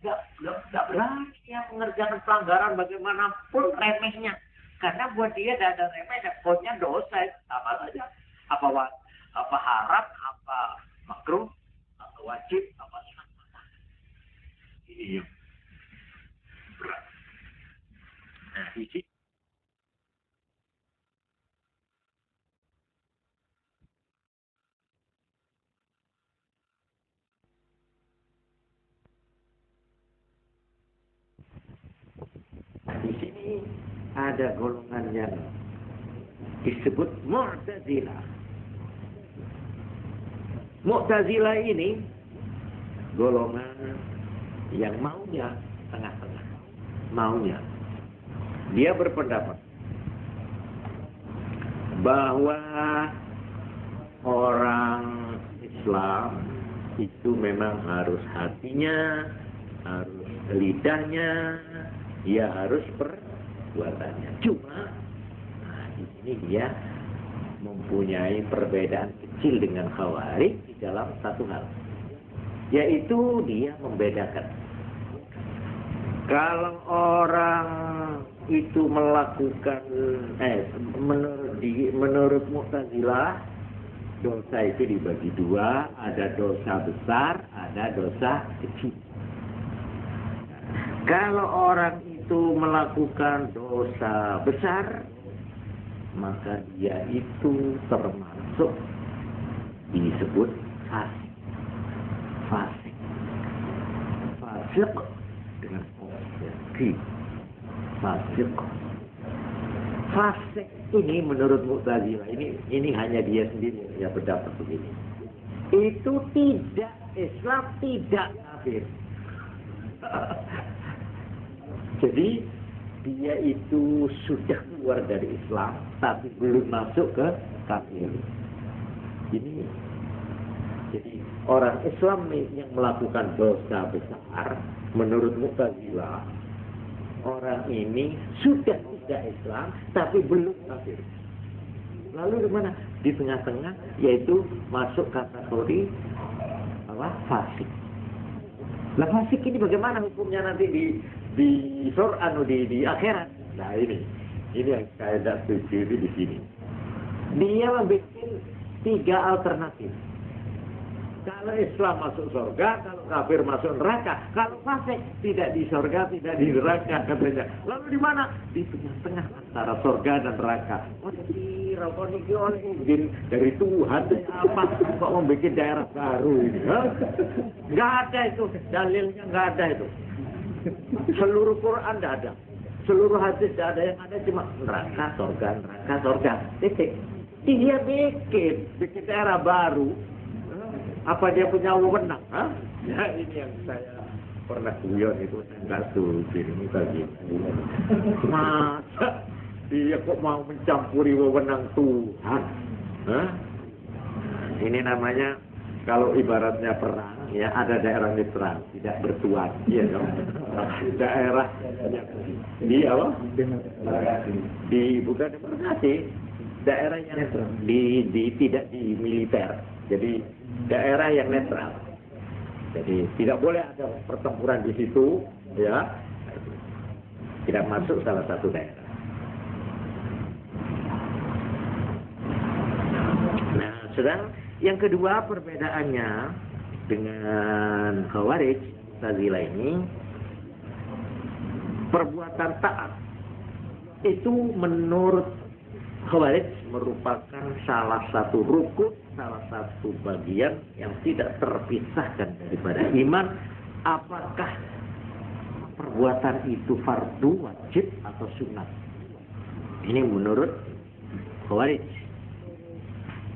Tidak berani dia mengerjakan pelanggaran bagaimanapun remehnya. Karena buat dia tidak ada remeh, dan pokoknya dosa apa saja. Apa haram, apa makruh, apa wajib, apa sunat. Ini yang berat. Nah, di sini ada golongan yang disebut Mu'tazilah. Mu'tazilah ini golongan yang maunya tengah-tengah. Maunya. Dia berpendapat bahwa orang Islam itu memang harus hatinya, harus lidahnya, ya harus perbuatannya. Cuma di sini dia mempunyai perbedaan kecil dengan Khawarij di dalam satu hal, yaitu dia membedakan kalau orang itu melakukan menurut Mu'tazilah dosa itu dibagi dua, ada dosa besar, ada dosa kecil. Kalau orang itu melakukan dosa besar, maka dia itu termasuk disebut fasik. Fasik dengan fasik. Fasik ini menurut Mu'tazilah ini hanya dia sendiri yang berdapat begini. Itu tidak Islam, tidak kafir. Jadi dia itu sudah keluar dari Islam tapi belum masuk ke kafir. Jadi orang Islam yang melakukan dosa besar menurut Mu'tazilah, orang ini sudah tidak Islam tapi belum kafir. Lalu di mana? Di tengah-tengah, yaitu masuk kategori fasik. Nah, fasik ini bagaimana hukumnya nanti di akhirat? Nah, ini yang saya tidak setuju di sini. Dia membuat 3 alternatif. Kalau Islam masuk surga, kalau kafir masuk neraka, kalau fasik tidak di surga, tidak di neraka katanya. Lalu di mana? Di tengah-tengah antara surga dan neraka. Oh, jadi rokok niki oleh izin dari Tuhan apa kok membuat daerah baru ini? Nggak ada itu dalilnya, nggak ada itu. Seluruh Quran nggak ada, seluruh hadis nggak ada, yang ada cuma neraka surga, titik. Dia bikin daerah baru. Apa dia punya wewenang? Ya ini yang saya pernah guyon itu, saya nggak setuju ini tadi. Masa dia kok mau mencampuri wewenang Tuhan? Ini namanya kalau ibaratnya perang, ya ada daerah netral, tidak bertuan, ya dong. Daerah di apa? Di bukan demokrasi, daerah yang netral, tidak di militer, jadi daerah yang netral. Jadi tidak boleh ada pertempuran di situ, ya. Tidak masuk salah satu daerah. Nah, sedang yang kedua perbedaannya dengan Khawarij, Mu'tazilah ini, perbuatan taat itu menurut Khawarij merupakan salah satu rukun, salah satu bagian yang tidak terpisahkan daripada iman. Apakah perbuatan itu fardu, wajib, atau sunat? Ini menurut Khawarij.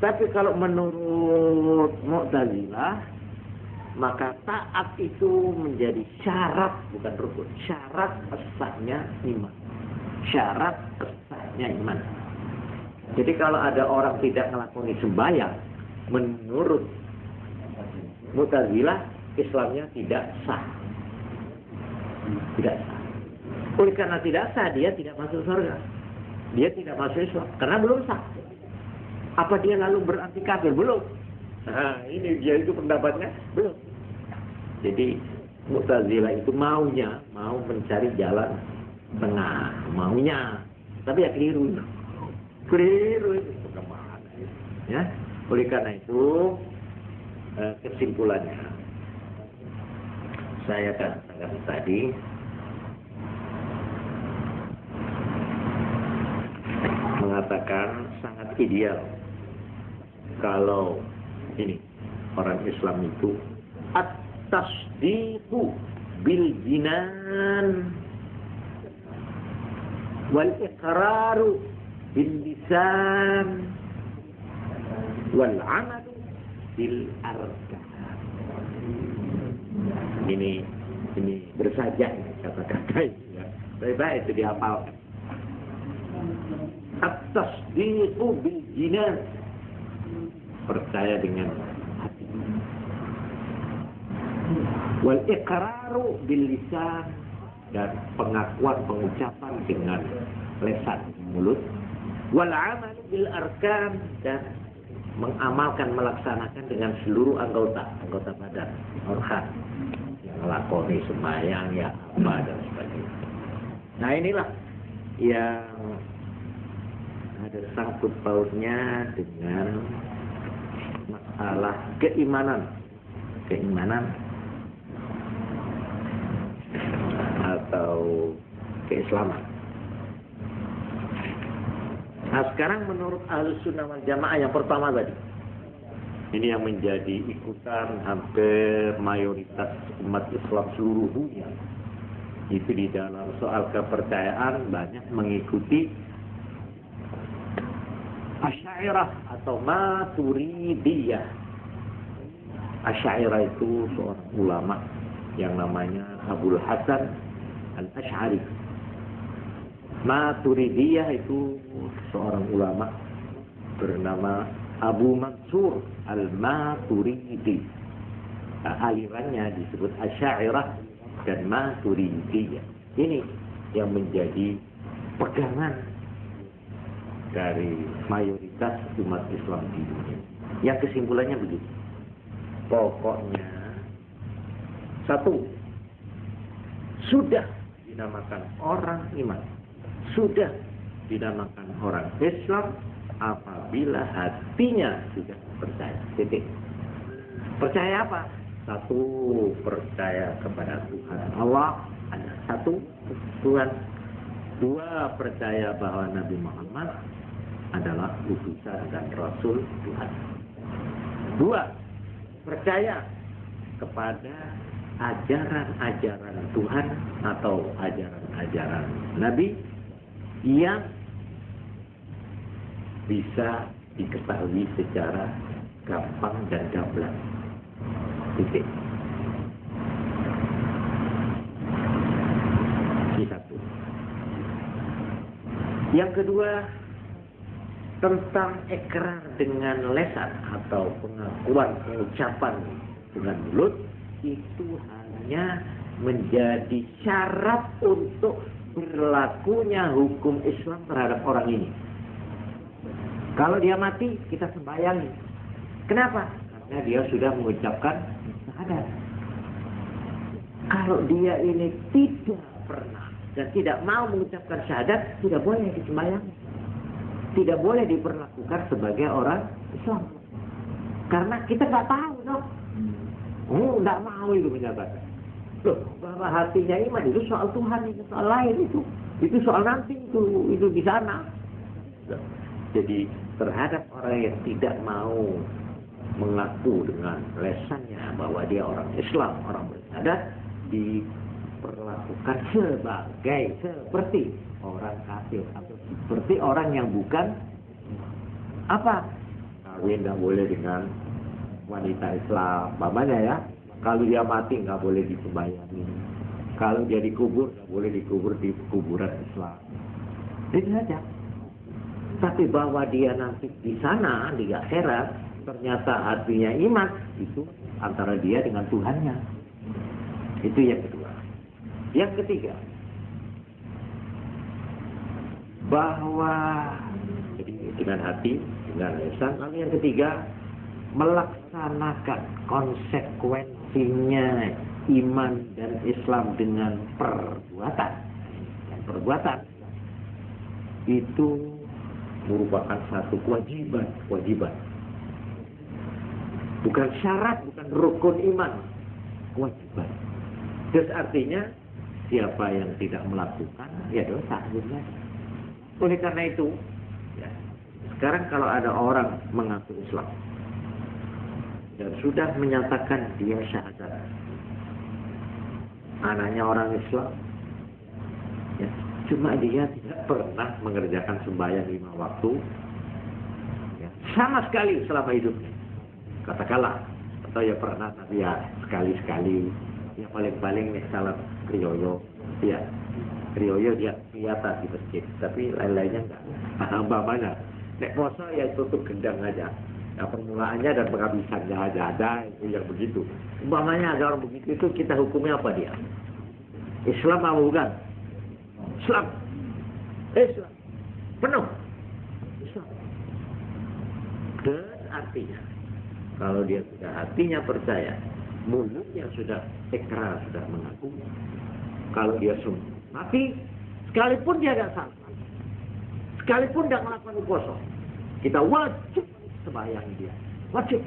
Tapi kalau menurut Mu'tazilah, maka taat itu menjadi syarat, bukan rukun, syarat sahnya iman. Syarat sahnya iman. Jadi kalau ada orang tidak melakoni sembahyang, menurut Mu'tazilah, Islamnya tidak sah. Tidak sah. Oleh karena tidak sah, dia tidak masuk surga. Dia tidak masuk Islam, karena belum sah. Apa dia lalu berarti kafir? Belum. Nah, ini dia itu pendapatnya belum. Jadi Mu'tazilah itu mau mencari jalan tengah, maunya. Tapi ya keliru itu kemana? Ya. Oleh karena itu kesimpulannya saya katakan tadi, mengatakan sangat ideal kalau ini orang Islam itu at-tasdiqu bil jinan wal iqraru bil lisan wal amalu bil arkan. Ini bersaja kata-kata ini ya. Baik itu dihafalkan. At-tasdiqu bil jinan, percaya dengan hati. Wal iqraru bil lisan, dan pengakuan, pengucapan dengan lisan, mulut. Wal amal bil arkan, dan mengamalkan, melaksanakan dengan seluruh anggota badan, organ, yang melakoni sembahyang, ya apa dan sebagainya. Nah inilah yang ada sangkut pautnya dengan masalah keimanan atau keislaman. Nah sekarang menurut Ahlussunnah wal Jamaah yang pertama tadi, ini yang menjadi ikutan hampir mayoritas umat Islam seluruh dunia, itu di dalam soal kepercayaan banyak mengikuti Asy'ariyah atau Maturidiyah. Asy'ariyah itu seorang ulama yang namanya Abul Hasan Al-Asy'ari. Maturidiyah itu seorang ulama bernama Abu Mansur Al-Maturidi. Nah, alirannya disebut Asy'ariyah dan Maturidiyah. Ini yang menjadi pegangan dari mayoritas umat Islam di dunia. Yang kesimpulannya begitu. Pokoknya satu, sudah dinamakan orang iman, sudah dinamakan orang Islam apabila hatinya sudah percaya. Titik. Percaya apa? Satu, percaya kepada Tuhan Allah, ada satu Tuhan. Dua, percaya bahwa Nabi Muhammad adalah utusan dan rasul Tuhan. 2, percaya kepada ajaran-ajaran Tuhan atau ajaran-ajaran Nabi yang bisa diketahui secara gampang dan gamblang. Titik. Ini 1. Yang kedua, tentang ikrar dengan lisan atau pengakuan ucapan dengan mulut, itu hanya menjadi syarat untuk berlakunya hukum Islam terhadap orang ini. Kalau dia mati, kita sembayangi. Kenapa? Karena dia sudah mengucapkan syahadat. Kalau dia ini tidak pernah dan tidak mau mengucapkan syahadat, tidak boleh disembayangi. Tidak boleh diperlakukan sebagai orang Islam. Karena kita nggak tahu, dong. Nggak mau itu menyatakan. Loh, bahwa hatinya iman itu soal Tuhan, itu soal lain itu. Itu soal nanti, itu di sana. Jadi terhadap orang yang tidak mau mengaku dengan lesannya bahwa dia orang Islam, orang bersyahadat, diperlakukan seperti orang kafir atau seperti orang yang bukan apa? Kawin nggak boleh dengan wanita Islam, mamanya ya. Kalau dia mati nggak boleh disembayangi. Kalau dia dikubur nggak boleh dikubur di kuburan Islam. Itu saja. Tapi bahwa dia nanti di sana di akhirat ternyata hatinya iman, itu antara dia dengan Tuhannya. Itu yang kedua. Yang ketiga, bahwa jadi dengan hati, dengan lisan. Lalu yang ketiga, melaksanakan konsekuensinya iman dan Islam dengan perbuatan. Dan perbuatan itu merupakan satu kewajiban. Bukan syarat, bukan rukun iman, kewajiban. Terus artinya siapa yang tidak melakukan, ya dosa. Oleh karena itu, ya, sekarang kalau ada orang mengaku Islam dan sudah menyatakan dia syahadat, anaknya orang Islam, ya, cuma dia tidak pernah mengerjakan sembahyang 5 waktu, ya, sama sekali selama hidupnya, katakanlah, atau ya pernah tapi ya sekali-sekali, ya paling-paling nih salat kriyoyo, ya kriyoyo dia kelihatan di masjid, tapi lain-lainnya enggak. Umpamanya nek poso ya tutup gendang aja. Nah, permulaannya dan penghabisannya aja ada itu yang begitu. Umpamanya ada orang begitu, itu kita hukumnya apa dia? Islam apa bukan? Islam. Islam. Penuh. Islam. Dan artinya kalau dia sudah hatinya percaya, mulutnya sudah ikrar, sudah mengaku, kalau dia sungguh mati, sekalipun dia tidak salah, sekalipun tidak melakukan puasa, kita wajib sembahyang dia. Wajib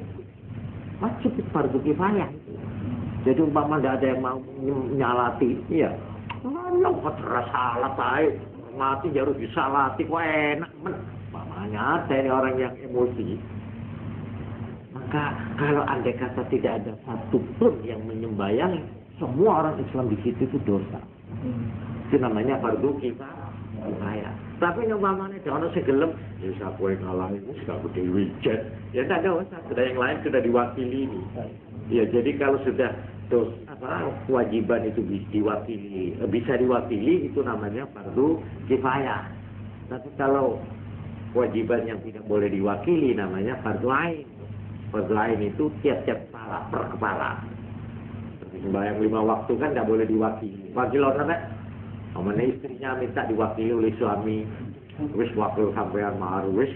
fardu kifayah. Jadi umpama tidak ada yang mau menyalati, iya, kalau terasa salat aja, mati harus disalati, kok enak, umpamanya ada orang yang emosi. Maka kalau andai kata tidak ada satu pun yang menyembayangi, semua orang Islam di situ itu dosa. Itu namanya fardu kifayah. Tapi umpamanya ada orang segelem, ya siapa yang ngalahin, sudah gede wijet. Ya tidak ada usah, sudah yang lain sudah diwakili ini. Ya jadi kalau sudah kewajiban itu diwakili, bisa diwakili, itu namanya fardu kifayah. Tapi kalau kewajiban yang tidak boleh diwakili namanya fardu ain. Fardu ain itu tiap-tiap kepala, per kepala. Seperti sembahyang 5 waktu kan tidak boleh diwakili. Wakil orang namanya istrinya minta diwakili oleh suami, wis wakil sampean mahar wis,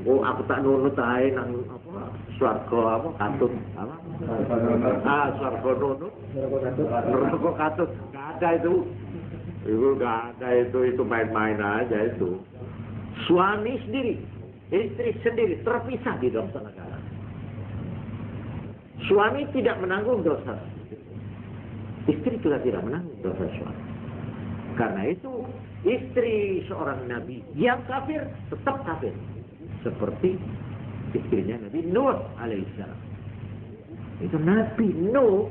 aku tak nunut ae nang apa swarga apa katut apa swarga nunut neraka katut, nggak ada itu nggak ada itu main-main aja itu. Suami sendiri, istri sendiri terpisah di dalam negara. Suami tidak menanggung dosa, istri juga tidak menanggung dosa suami. Karena itu istri seorang nabi yang kafir tetap kafir. seperti istrinya Nabi Nuh alaihissalam. Itu Nabi Nuh,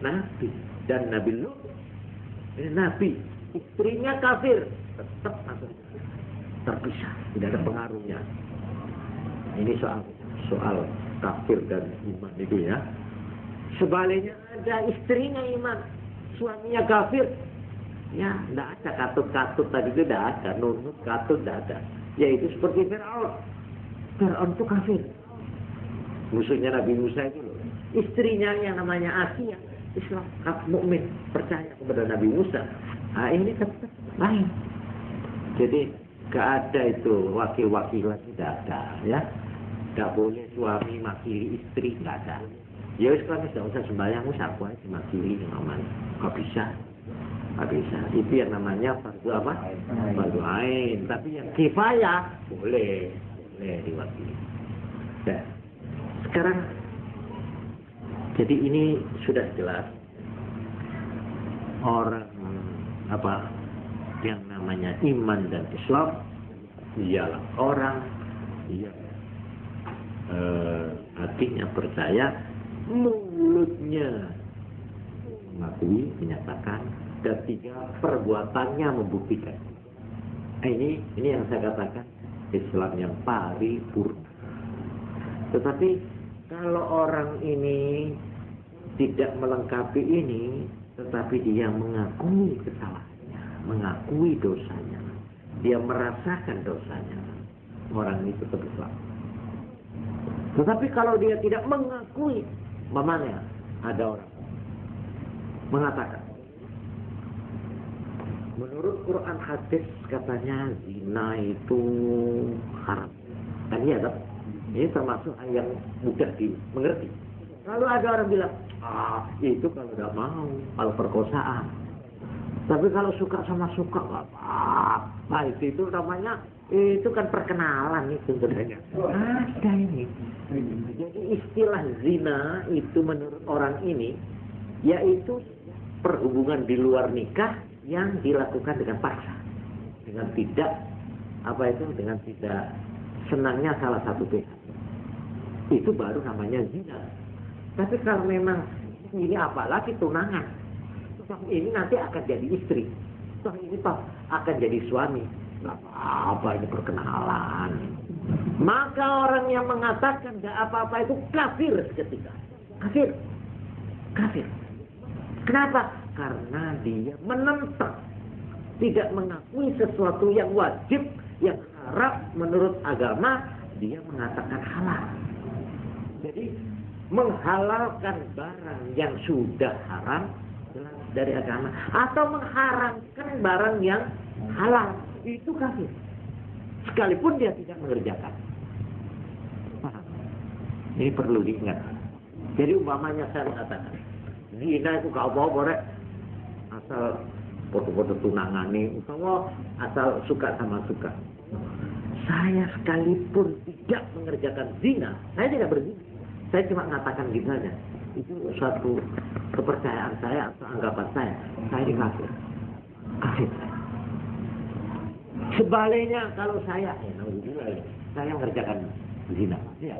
Nabi, dan Nabi Lut ini Nabi, istrinya kafir, tetap terpisah, tidak ada pengaruhnya. Ini soal kafir dan iman itu ya. Sebaliknya ada istrinya iman, suaminya kafir, ya tidak ada katut-katut tadi itu tidak ada, nunut katut tidak ada. Yaitu seperti Fir'aun. Fir'aun itu kafir, musuhnya Nabi Musa itu loh. Istrinya yang namanya Asia Islam, mukmin, percaya kepada Nabi Musa. Nah ini tetap lain. Jadi gak ada itu wakil-wakilan, tidak ada ya. Gak boleh suami makili istri, gak ada. Ya wis kan tidak usah sembahyang, aku aja makili namanya. Gak bisa. Gak bisa. Itu yang namanya fardu apa? Fardu ain. Tapi yang kifayah boleh diwakili. Nah, sekarang jadi ini sudah jelas orang apa yang namanya iman dan Islam ialah orang yang hatinya percaya, mulutnya mengakui, menyatakan, dan tiga perbuatannya membuktikan. Ini yang saya katakan Islam yang paripurna. Tetapi kalau orang ini tidak melengkapi ini, tetapi dia mengakui kesalahannya, mengakui dosanya, dia merasakan dosanya, orang ini tetap Islam. Tetapi kalau dia tidak mengakui, mamanya ada orang mengatakan, menurut Quran hadis katanya zina itu haram. Kan iya kan? Ini termasuk yang mudah dimengerti. Lalu ada orang bilang, itu kalau tidak mau, kalau perkosaan. Tapi kalau suka sama suka, nggak apa-apa. Itu namanya, itu kan perkenalan itu sebenarnya. Ada ini. Jadi istilah zina itu menurut orang ini, yaitu perhubungan di luar nikah yang dilakukan dengan paksa, dengan tidak dengan tidak senangnya salah satu pihak. Itu baru namanya zina. Tapi kalau memang ini apalagi tunangan, toh ini nanti akan jadi istri, toh ini akan jadi suami, nggak apa-apa, ini perkenalan. Maka orang yang mengatakan nggak apa-apa itu kafir seketika. Kafir. Kenapa? Karena dia menentang, tidak mengakui sesuatu yang wajib, yang haram menurut agama, dia mengatakan halal. Jadi menghalalkan barang yang sudah haram dari agama, atau mengharamkan barang yang halal, itu kafir, sekalipun dia tidak mengerjakan. Paham? Ini perlu diingat. Jadi umpamanya saya mengatakan, zina itu gak apa-apa, asal foto-foto tunangan nih, asal suka sama suka. Saya sekalipun tidak mengerjakan zina, saya tidak berzina. Saya cuma mengatakan gitu saja. Itu suatu kepercayaan saya atau anggapan saya ini kafir. Sebaliknya kalau saya mengerjakan zina, ya,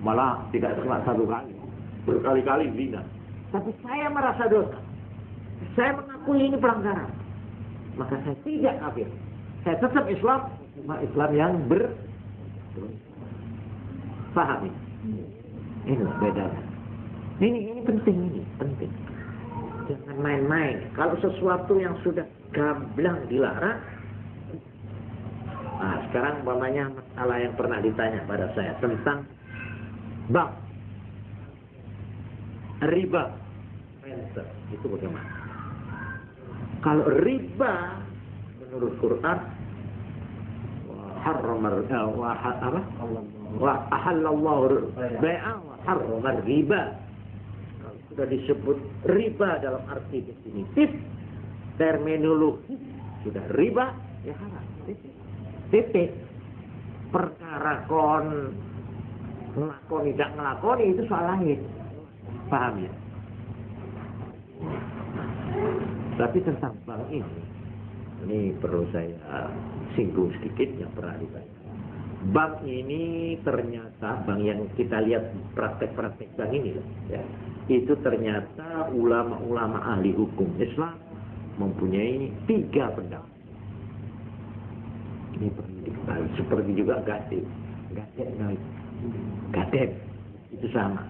malah tidak cuma satu kali, berkali-kali zina. Tapi saya merasa dosa, saya mengakui ini pelanggaran, maka saya tidak kafir. Saya tetap Islam, cuma Islam yang paham ini. Ini bedanya. Ini penting, penting. Jangan main-main. Kalau sesuatu yang sudah gamblang dilarang. Nah, sekarang umpamanya masalah yang pernah ditanya pada saya tentang bank, riba, renter, itu bagaimana? Kalau riba menurut Quran, wa ahallallahu bai'a wa harrama riba. Sudah disebut riba dalam arti definitif, terminologi sudah riba, ya haram. Titik. Perkara ngelakoni tidak ngelakoni itu soal lain. Paham ya? Tapi tentang bank ini perlu saya singgung sedikit yang pernah ditanya. bank ini ternyata, bank yang kita lihat praktek-praktek bank ini ya, itu ternyata ulama-ulama ahli hukum Islam mempunyai 3 pendapat. Ini perlu diketahui. Seperti juga gadep itu sama.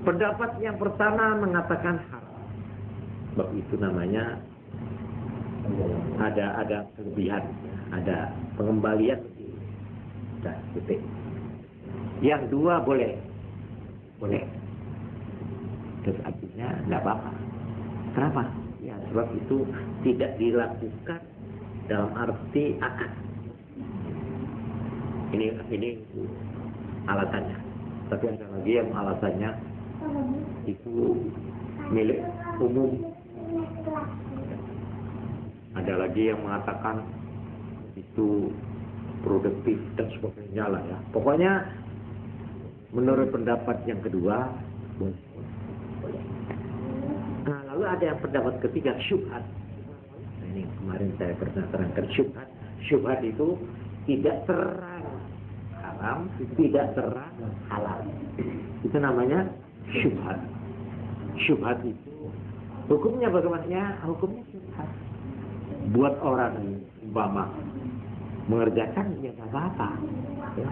Pendapat yang pertama mengatakan haram. Sebab itu namanya ada kelebihan, ada pengembalian. Nah, titik. Yang 2 boleh. Terus artinya nggak apa-apa. Kenapa? Ya sebab itu tidak dilakukan dalam arti akad. Ini alasannya. Tapi ada lagi yang alasannya itu milik umum. Ada lagi yang mengatakan itu produktif dan sebagainya lah ya. Pokoknya menurut pendapat yang kedua boleh. Nah, lalu ada yang pendapat ketiga, syubhat. Nah, ini kemarin saya pernah terangkan syubhat. Syubhat itu tidak terang haram, tidak terang halal. Itu namanya syubhat. Syubhat itu hukumnya bagaimana? Hukumnya syubhat. Buat orang umpama mengerjakan ya nggak apa-apa. Ya,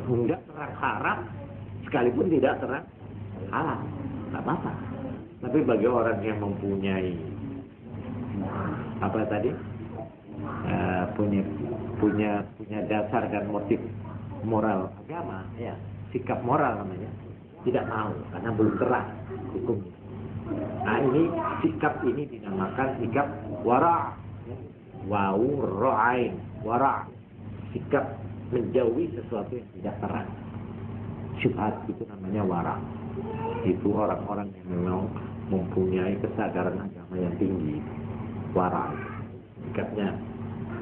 enggak terang haram, sekalipun tidak terang halal, nggak apa-apa. Tapi bagi orang yang mempunyai apa tadi, punya dasar dan motif moral agama, ya sikap moral namanya, tidak mau karena belum terang hukumnya. Nah ini sikap ini dinamakan sikap wara', wau ra'ain, wara', sikap menjauhi sesuatu yang tidak terang. Syubhat itu namanya wara'. Itu orang-orang yang memang mempunyai kesadaran agama yang tinggi. Wara', sikapnya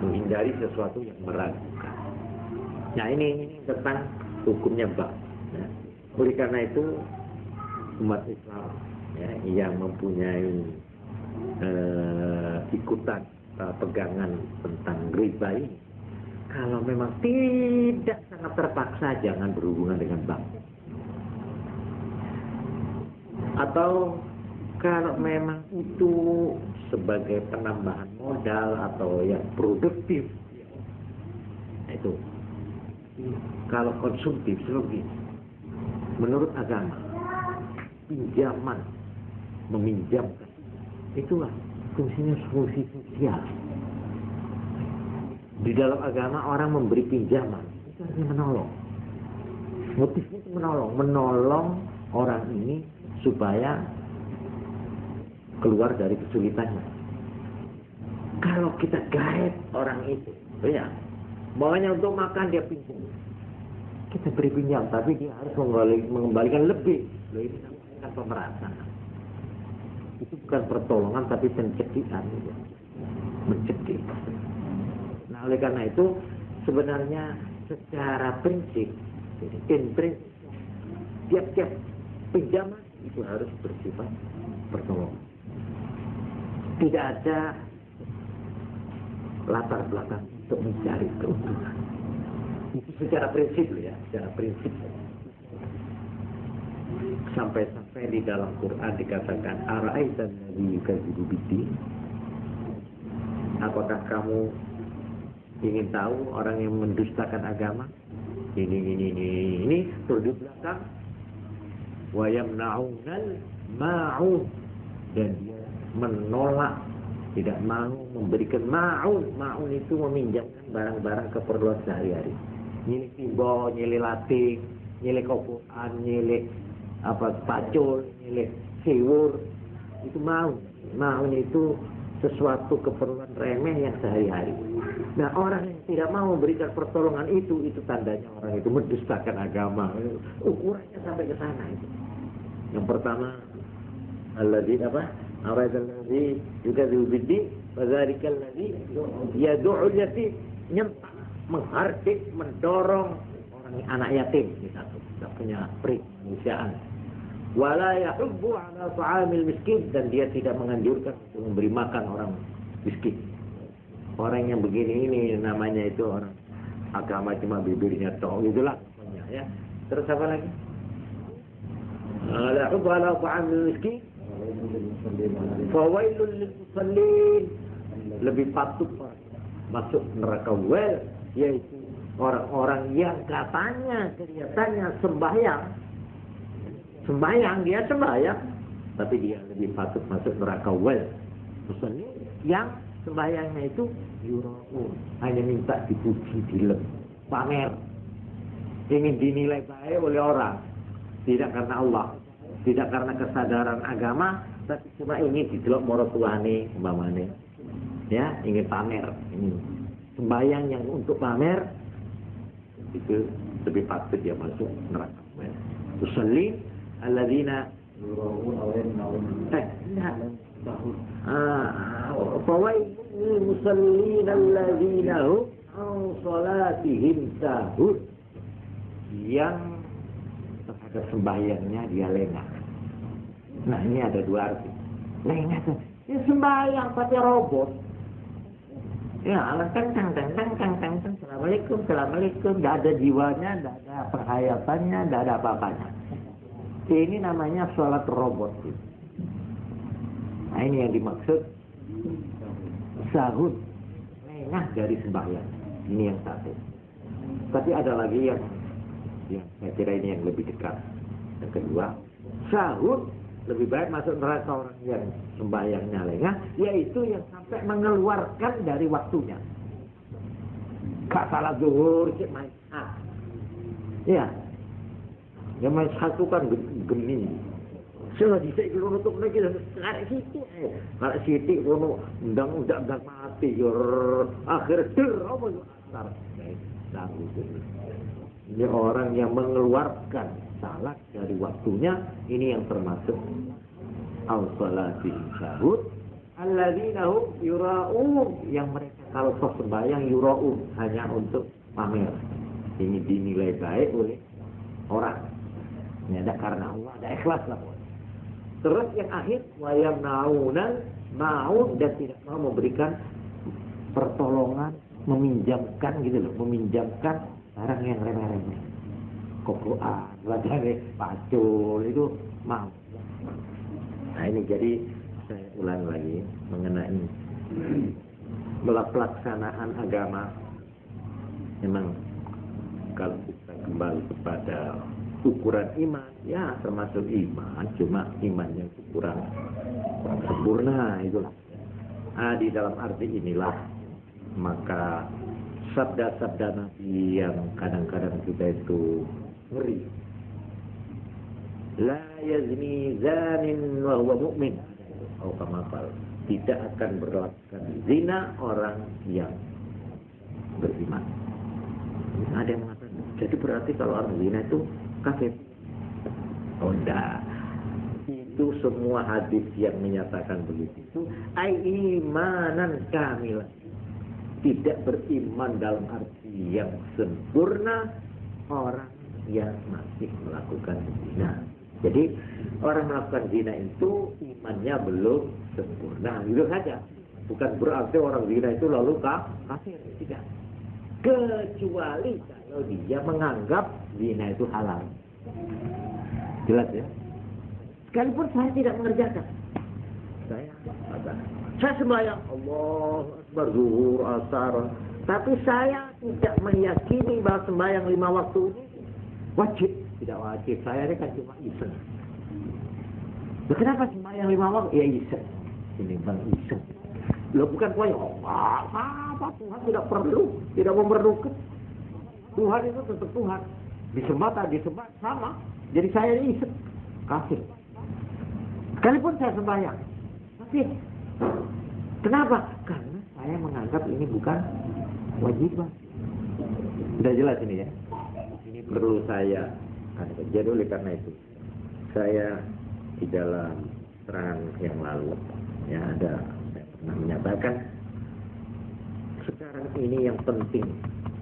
menghindari sesuatu yang meragukan. Nah ini tentang hukumnya bab. Ya. Oleh karena itu umat Islam ya, yang mempunyai ikutan pegangan tentang riba ini, kalau memang tidak sangat terpaksa jangan berhubungan dengan bank. Atau kalau memang itu sebagai penambahan modal atau yang produktif, nah itu. Kalau konsumtif, lebih menurut agama, pinjaman, meminjamkan, itulah fungsinya fungsi sosial. Di dalam agama orang memberi pinjaman, itu artinya menolong. Motifnya itu menolong orang ini supaya keluar dari kesulitannya. Kalau kita gaet orang itu, ya, bawahnya untuk makan dia pinjam. Kita beri pinjam, tapi dia harus mengembalikan lebih. Loh, ini namanya pemerasan. Itu bukan pertolongan, tapi pencekikan. Mencekik. Nah, oleh karena itu, sebenarnya secara prinsip, tiap-tiap pinjaman itu harus bersifat pertolongan. Tidak ada latar belakang untuk mencari keuntungan. Itu secara prinsip ya, secara prinsip. Sampai-sampai di dalam Quran dikatakan ara'aitan nabi yukadzibu biddin. Apakah kamu ingin tahu orang yang mendustakan agama? Ini terus di belakang wa yamna'unal ma'un, dan dia menolak, tidak mau memberikan ma'un. Ma'un itu meminjamkan barang-barang keperluan sehari-hari. Nyilik tiba, nyilik lating, nyilik kopuan, nyilik pacul, nyilik siwur. Itu ma'un. Ma'un itu sesuatu keperluan remeh yang sehari-hari. Nah, orang yang tidak mau memberikan pertolongan itu tandanya orang itu mendustakan agama. Ukurannya sampai ke sana itu. Yang pertama, alladzi Aradalladzi yukadzibu biddin wa dzalikal ladzi yad'ul yatim, nyempak, menghardik, mendorong orang anak yatim, ini satu, tidak punya kemanusiaan. Wala yahubbu 'ala ta'amil miskin, dan dia tidak menganjurkan untuk memberi makan orang miskin. Orang yang begini ini namanya itu orang agama cuma bibirnya tok itulah ya. Terus apa lagi? La hubala ta'am miskin fawailul lil musallin, lebih patut masuk neraka wel, yaitu orang-orang yang katanya kelihatannya sembahyang dia sembahyang, tapi dia lebih patut masuk neraka wel. Musallin yang sembahyangnya itu yura'un, hanya minta dipuji, dilem, pamer, ingin dinilai baik oleh orang, tidak karena Allah, tidak karena kesadaran agama, tapi cuma ingin didelok moro tuane umpamane. Ya, ingin pamer, ini sembahyang yang untuk pamer itu lebih patut dia masuk neraka. Musallin alladzina fawailul musallin alladzina hum an salatihim sahun, yang terhadap sembahyangnya dia lengah. Nah, ini ada dua arti. Lengah tuh, ya sembahyang pakai robot. Ya, tang, assalamualaikum, tidak ada jiwanya, tidak ada perhayatannya, tidak ada apa-apanya. Ini namanya sholat robot. Nah, ini yang dimaksud sahun, lengah dari sembahyang. Ini yang satu. Tapi ada lagi yang saya kira ini yang lebih dekat. Yang kedua, sahun lebih baik masuk neraka orang yang sembahyangnya lengah, yaitu yang sampai mengeluarkan dari waktunya. Gak salah zuhur, cik main ya. Yang main satu kan geni. Sudah disik kalau nutup lagi karek situ. Karek sitik kalau undang mati. Akhir apa itu asar. Ini orang yang mengeluarkan salat dari waktunya, ini yang termasuk al-salatihim sahud alladzina hum yura'un, yang mereka kalau sembahyang yura'un, hanya untuk pamer, ini dinilai baik oleh orang. Ini ada karena Allah, ada ikhlas lah. Terus yang akhir wayam naun dan tidak mau memberikan pertolongan, meminjamkan gitu loh, meminjamkan barang yang remeh-remeh. Koproan, belajar pacul itu mau. Nah, ini jadi saya ulang lagi mengenai pelaksanaan agama. Memang kalau kita kembali kepada ukuran iman, ya termasuk iman, cuma imannya kurang sempurna itulah. Di dalam arti inilah maka sabda-sabda Nabi yang kadang-kadang kita itu ngeri. La yazni zanin wa huwa mu'min. Oh, kamal. Tidak akan berlakukan zina orang yang beriman. Ada yang mengatakan, jadi berarti kalau orang zina itu kafir. Oh, enggak. Itu semua hadis yang menyatakan begitu itu imanan kamilan. Tidak beriman dalam arti yang sempurna orang yang masih melakukan zina. Jadi orang melakukan zina itu imannya belum sempurna, gitu saja. Bukan berarti orang zina itu lalu kafir, tidak. Kecuali kalau dia menganggap zina itu halal. Jelas ya? Sekalipun saya tidak mengerjakan. Saya sembahyang Allah Akbar, zuhur, asar, tapi saya tidak meyakini bahwa sembahyang 5 waktu ini wajib. Tidak wajib, saya ini kan cuma iseng. Loh, kenapa sembahyang 5 waktu? Ya iseng. Ini bang iseng. Loh, bukan poin. Apa Tuhan tidak perlu, tidak memerlukan. Tuhan itu tetap Tuhan. Disembah tak disembah sama. Jadi saya ini iseng, kafir. Sekalipun saya sembahyang, tapi kenapa? Karena saya menganggap ini bukan wajiban. Sudah jelas ini ya. Ini perlu saya katakan. Jadi oleh karena itu, saya di dalam terang yang lalu ya saya pernah menyatakan sekarang ini yang penting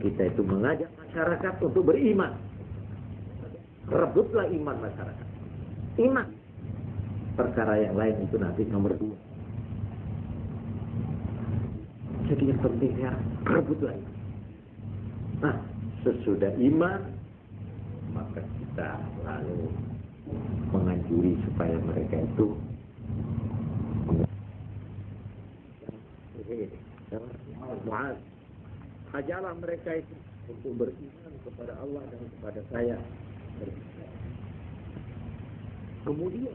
kita itu mengajak masyarakat untuk beriman. Rebutlah iman masyarakat. Iman. Perkara yang lain itu nanti nomor 2. Jadi yang pentingnya rebutlah iman. Nah, sesudah iman, maka kita lalu menganjuri supaya mereka itu ajarlah mereka itu untuk beriman kepada Allah dan kepada saya. Kemudian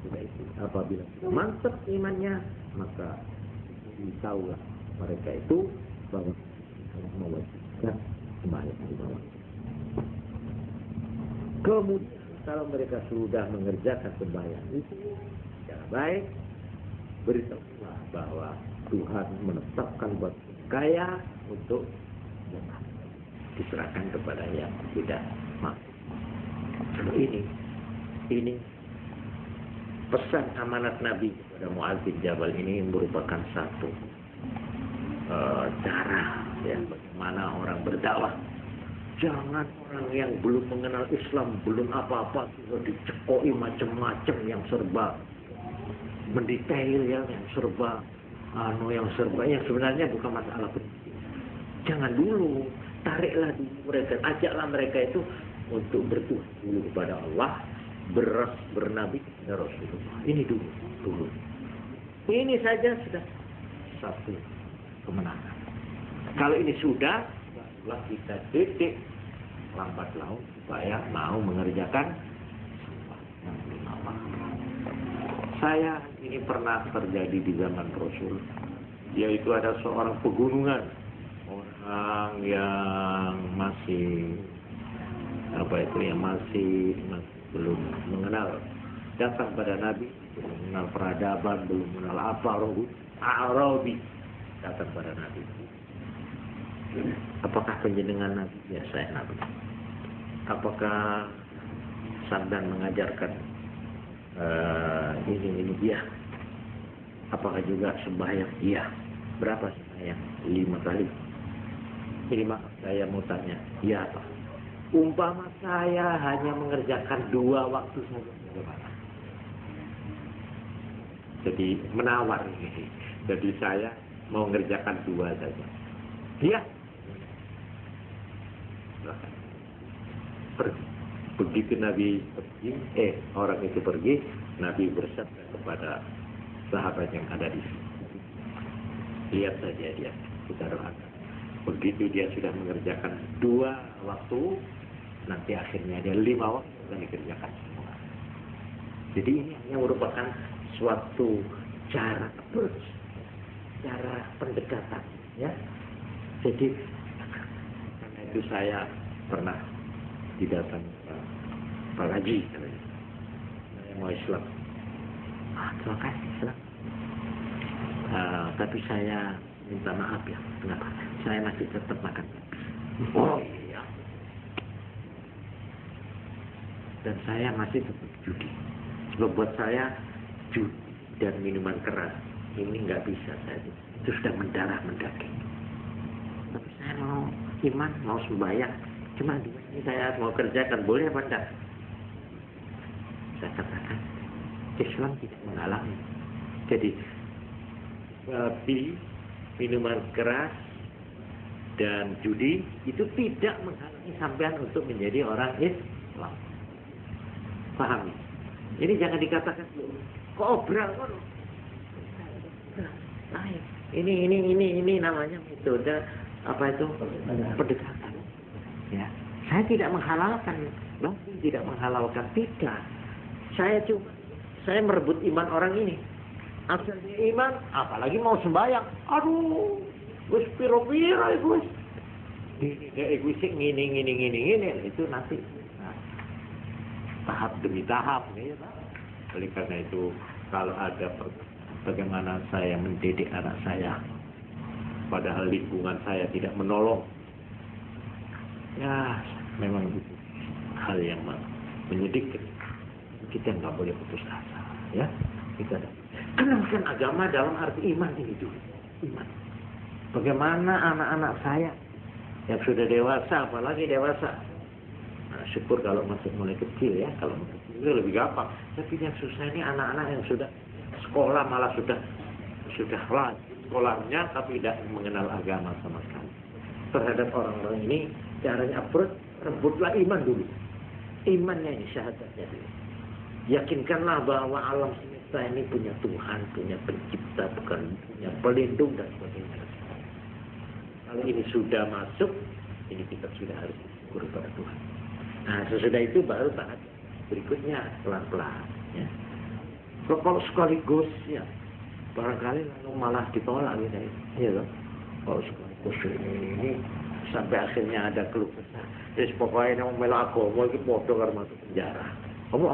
sudah itu apabila mantap imannya, maka tahulah mereka itu bahwa mewajibkan sembahyang di bawah. Kemudian kalau mereka sudah mengerjakan sembahyang itu secara baik, beritahulah bahwa Tuhan menetapkan buat kaya untuk diserahkan kepada yang tidak mampu. Ini pesan amanat Nabi kepada Mu'adz bin Jabal ini merupakan satu cara ya bagaimana orang berdakwah. Jangan orang yang belum mengenal Islam, belum apa-apa sudah dicekoi macam-macam yang serba mendetail ya, yang serba yang sebenarnya bukan masalah penting. Jangan dulu, tariklah dulu mereka, ajaklah mereka itu untuk bertuhan dulu kepada Allah, bernabi kepada Rasulullah. Ini dulu. Ini saja sudah satu kemenangan. Kalau ini sudah, barulah kita titik lambat laun supaya mau mengerjakan yang lima waktu. Saya ini pernah terjadi di zaman Rasul, yaitu ada seorang pegunungan, orang yang masih belum mengenal, datang pada Nabi, belum mengenal peradaban, belum mengenal apa, Arabi, datang pada Nabi. Apakah penjenengan Nabi? Ya, saya Nabi. Apakah Samdan mengajarkan ini dia? Apakah juga sembahyang? Iya. Berapa sembahyang? 5 kali. Ini maaf, saya mau tanya. Iya apa? Umpama saya hanya mengerjakan 2 waktu saja, bagaimana? Jadi menawar ini. Jadi saya mau mengerjakan 2 saja. Iya. Pergi. Begitu Nabi pergi, orang itu pergi, Nabi bersabda kepada sahabat yang ada di sini. Lihat saja dia, kita doakan. Begitu dia sudah mengerjakan 2 waktu, nanti akhirnya dia 5 waktu akan dikerjakan semua. Jadi ini hanya merupakan suatu cara approach, cara pendekatan, ya. Jadi karena itu saya pernah didatangi Pak Haji, saya mau Islam. Terima kasih Islam. Tapi saya minta maaf ya, kenapa? Saya masih tetap makan. Oh iya. Dan saya masih tetap judi. Sebab buat saya judi dan minuman keras ini nggak bisa saya. Itu sudah mendarah mendaging. Tapi saya mau iman, mau sembahyang. Cuma 2 ini saya mau kerjakan, boleh apa enggak? Saya katakan Islam tidak menghalangi. Jadi minuman keras dan judi itu tidak menghalangi sampean untuk menjadi orang Islam. Pahami? Ini jangan dikatakan kok obral kok. Ini namanya metode apa itu? Pendekatan. Ya, saya tidak menghalalkan, tidak menghalalkan, tidak. Saya merebut iman orang ini. Asal dia iman, apalagi mau sembahyang. Aduh, gus piro-piro gus. Ini egoisik ngini. Itu nanti tahap demi tahap nih. Oleh karena itu, kalau ada bagaimana saya mendidik anak saya, padahal lingkungan saya tidak menolong. Ya, memang itu hal yang menyedihkan. Kita nggak boleh putus asa, ya. Kita kenalkan agama dalam arti iman ini dulu. Iman. Bagaimana anak-anak saya yang sudah dewasa, apalagi dewasa. Nah, syukur kalau masih mulai kecil ya. Kalau masih kecil lebih gampang. Tapi yang susah ini anak-anak yang sudah sekolah malah sudah lanjut sekolahnya tapi tidak mengenal agama sama sekali. terhadap orang-orang ini, caranya approach, rebutlah iman dulu. Imannya ini, syahadatnya dulu. Yakinkanlah bahwa alam semesta ini punya Tuhan, punya pencipta, bukan punya pelindung dan sebagainya. Kalau ini sudah masuk, ini kita sudah harus bersyukur kepada Tuhan. Nah, sesudah itu baru taat. Berikutnya pelan-pelan. Ya. Kalau sekaligus, ya barangkali lalu malah ditolak gitu. Ya, kalau sekaligus ini sampai akhirnya ada keluh kesah. Terus pokoknya yang melak agama itu bodoh karena masuk penjara. Kamu,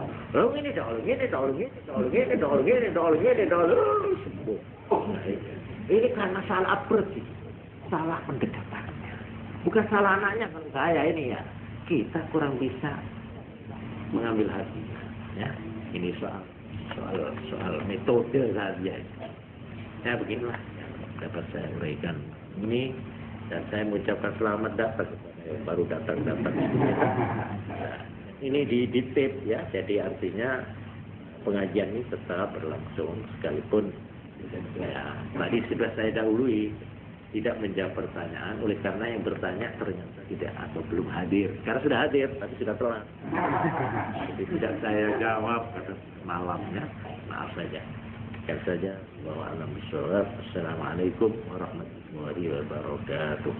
ini sembuh. Nah, ini karena salah approach, salah pendekatannya. Bukan salah anaknya kan saya ini ya. Kita kurang bisa mengambil hati. Ya, ini soal metode saja. Ya beginilah yang dapat saya uraikan ini, dan saya mengucapkan selamat datang kepada yang baru datang. Ini di tape ya, jadi artinya pengajian ini tetap berlangsung sekalipun ya, tadi sudah saya dahului tidak menjawab pertanyaan oleh karena yang bertanya ternyata tidak atau belum hadir. Sekarang sudah hadir tapi sudah telat. Jadi tidak saya jawab pada malamnya, maaf saja. Sekian saja, bahwa alam bisawab. Assalamualaikum warahmatullahi wabarakatuh.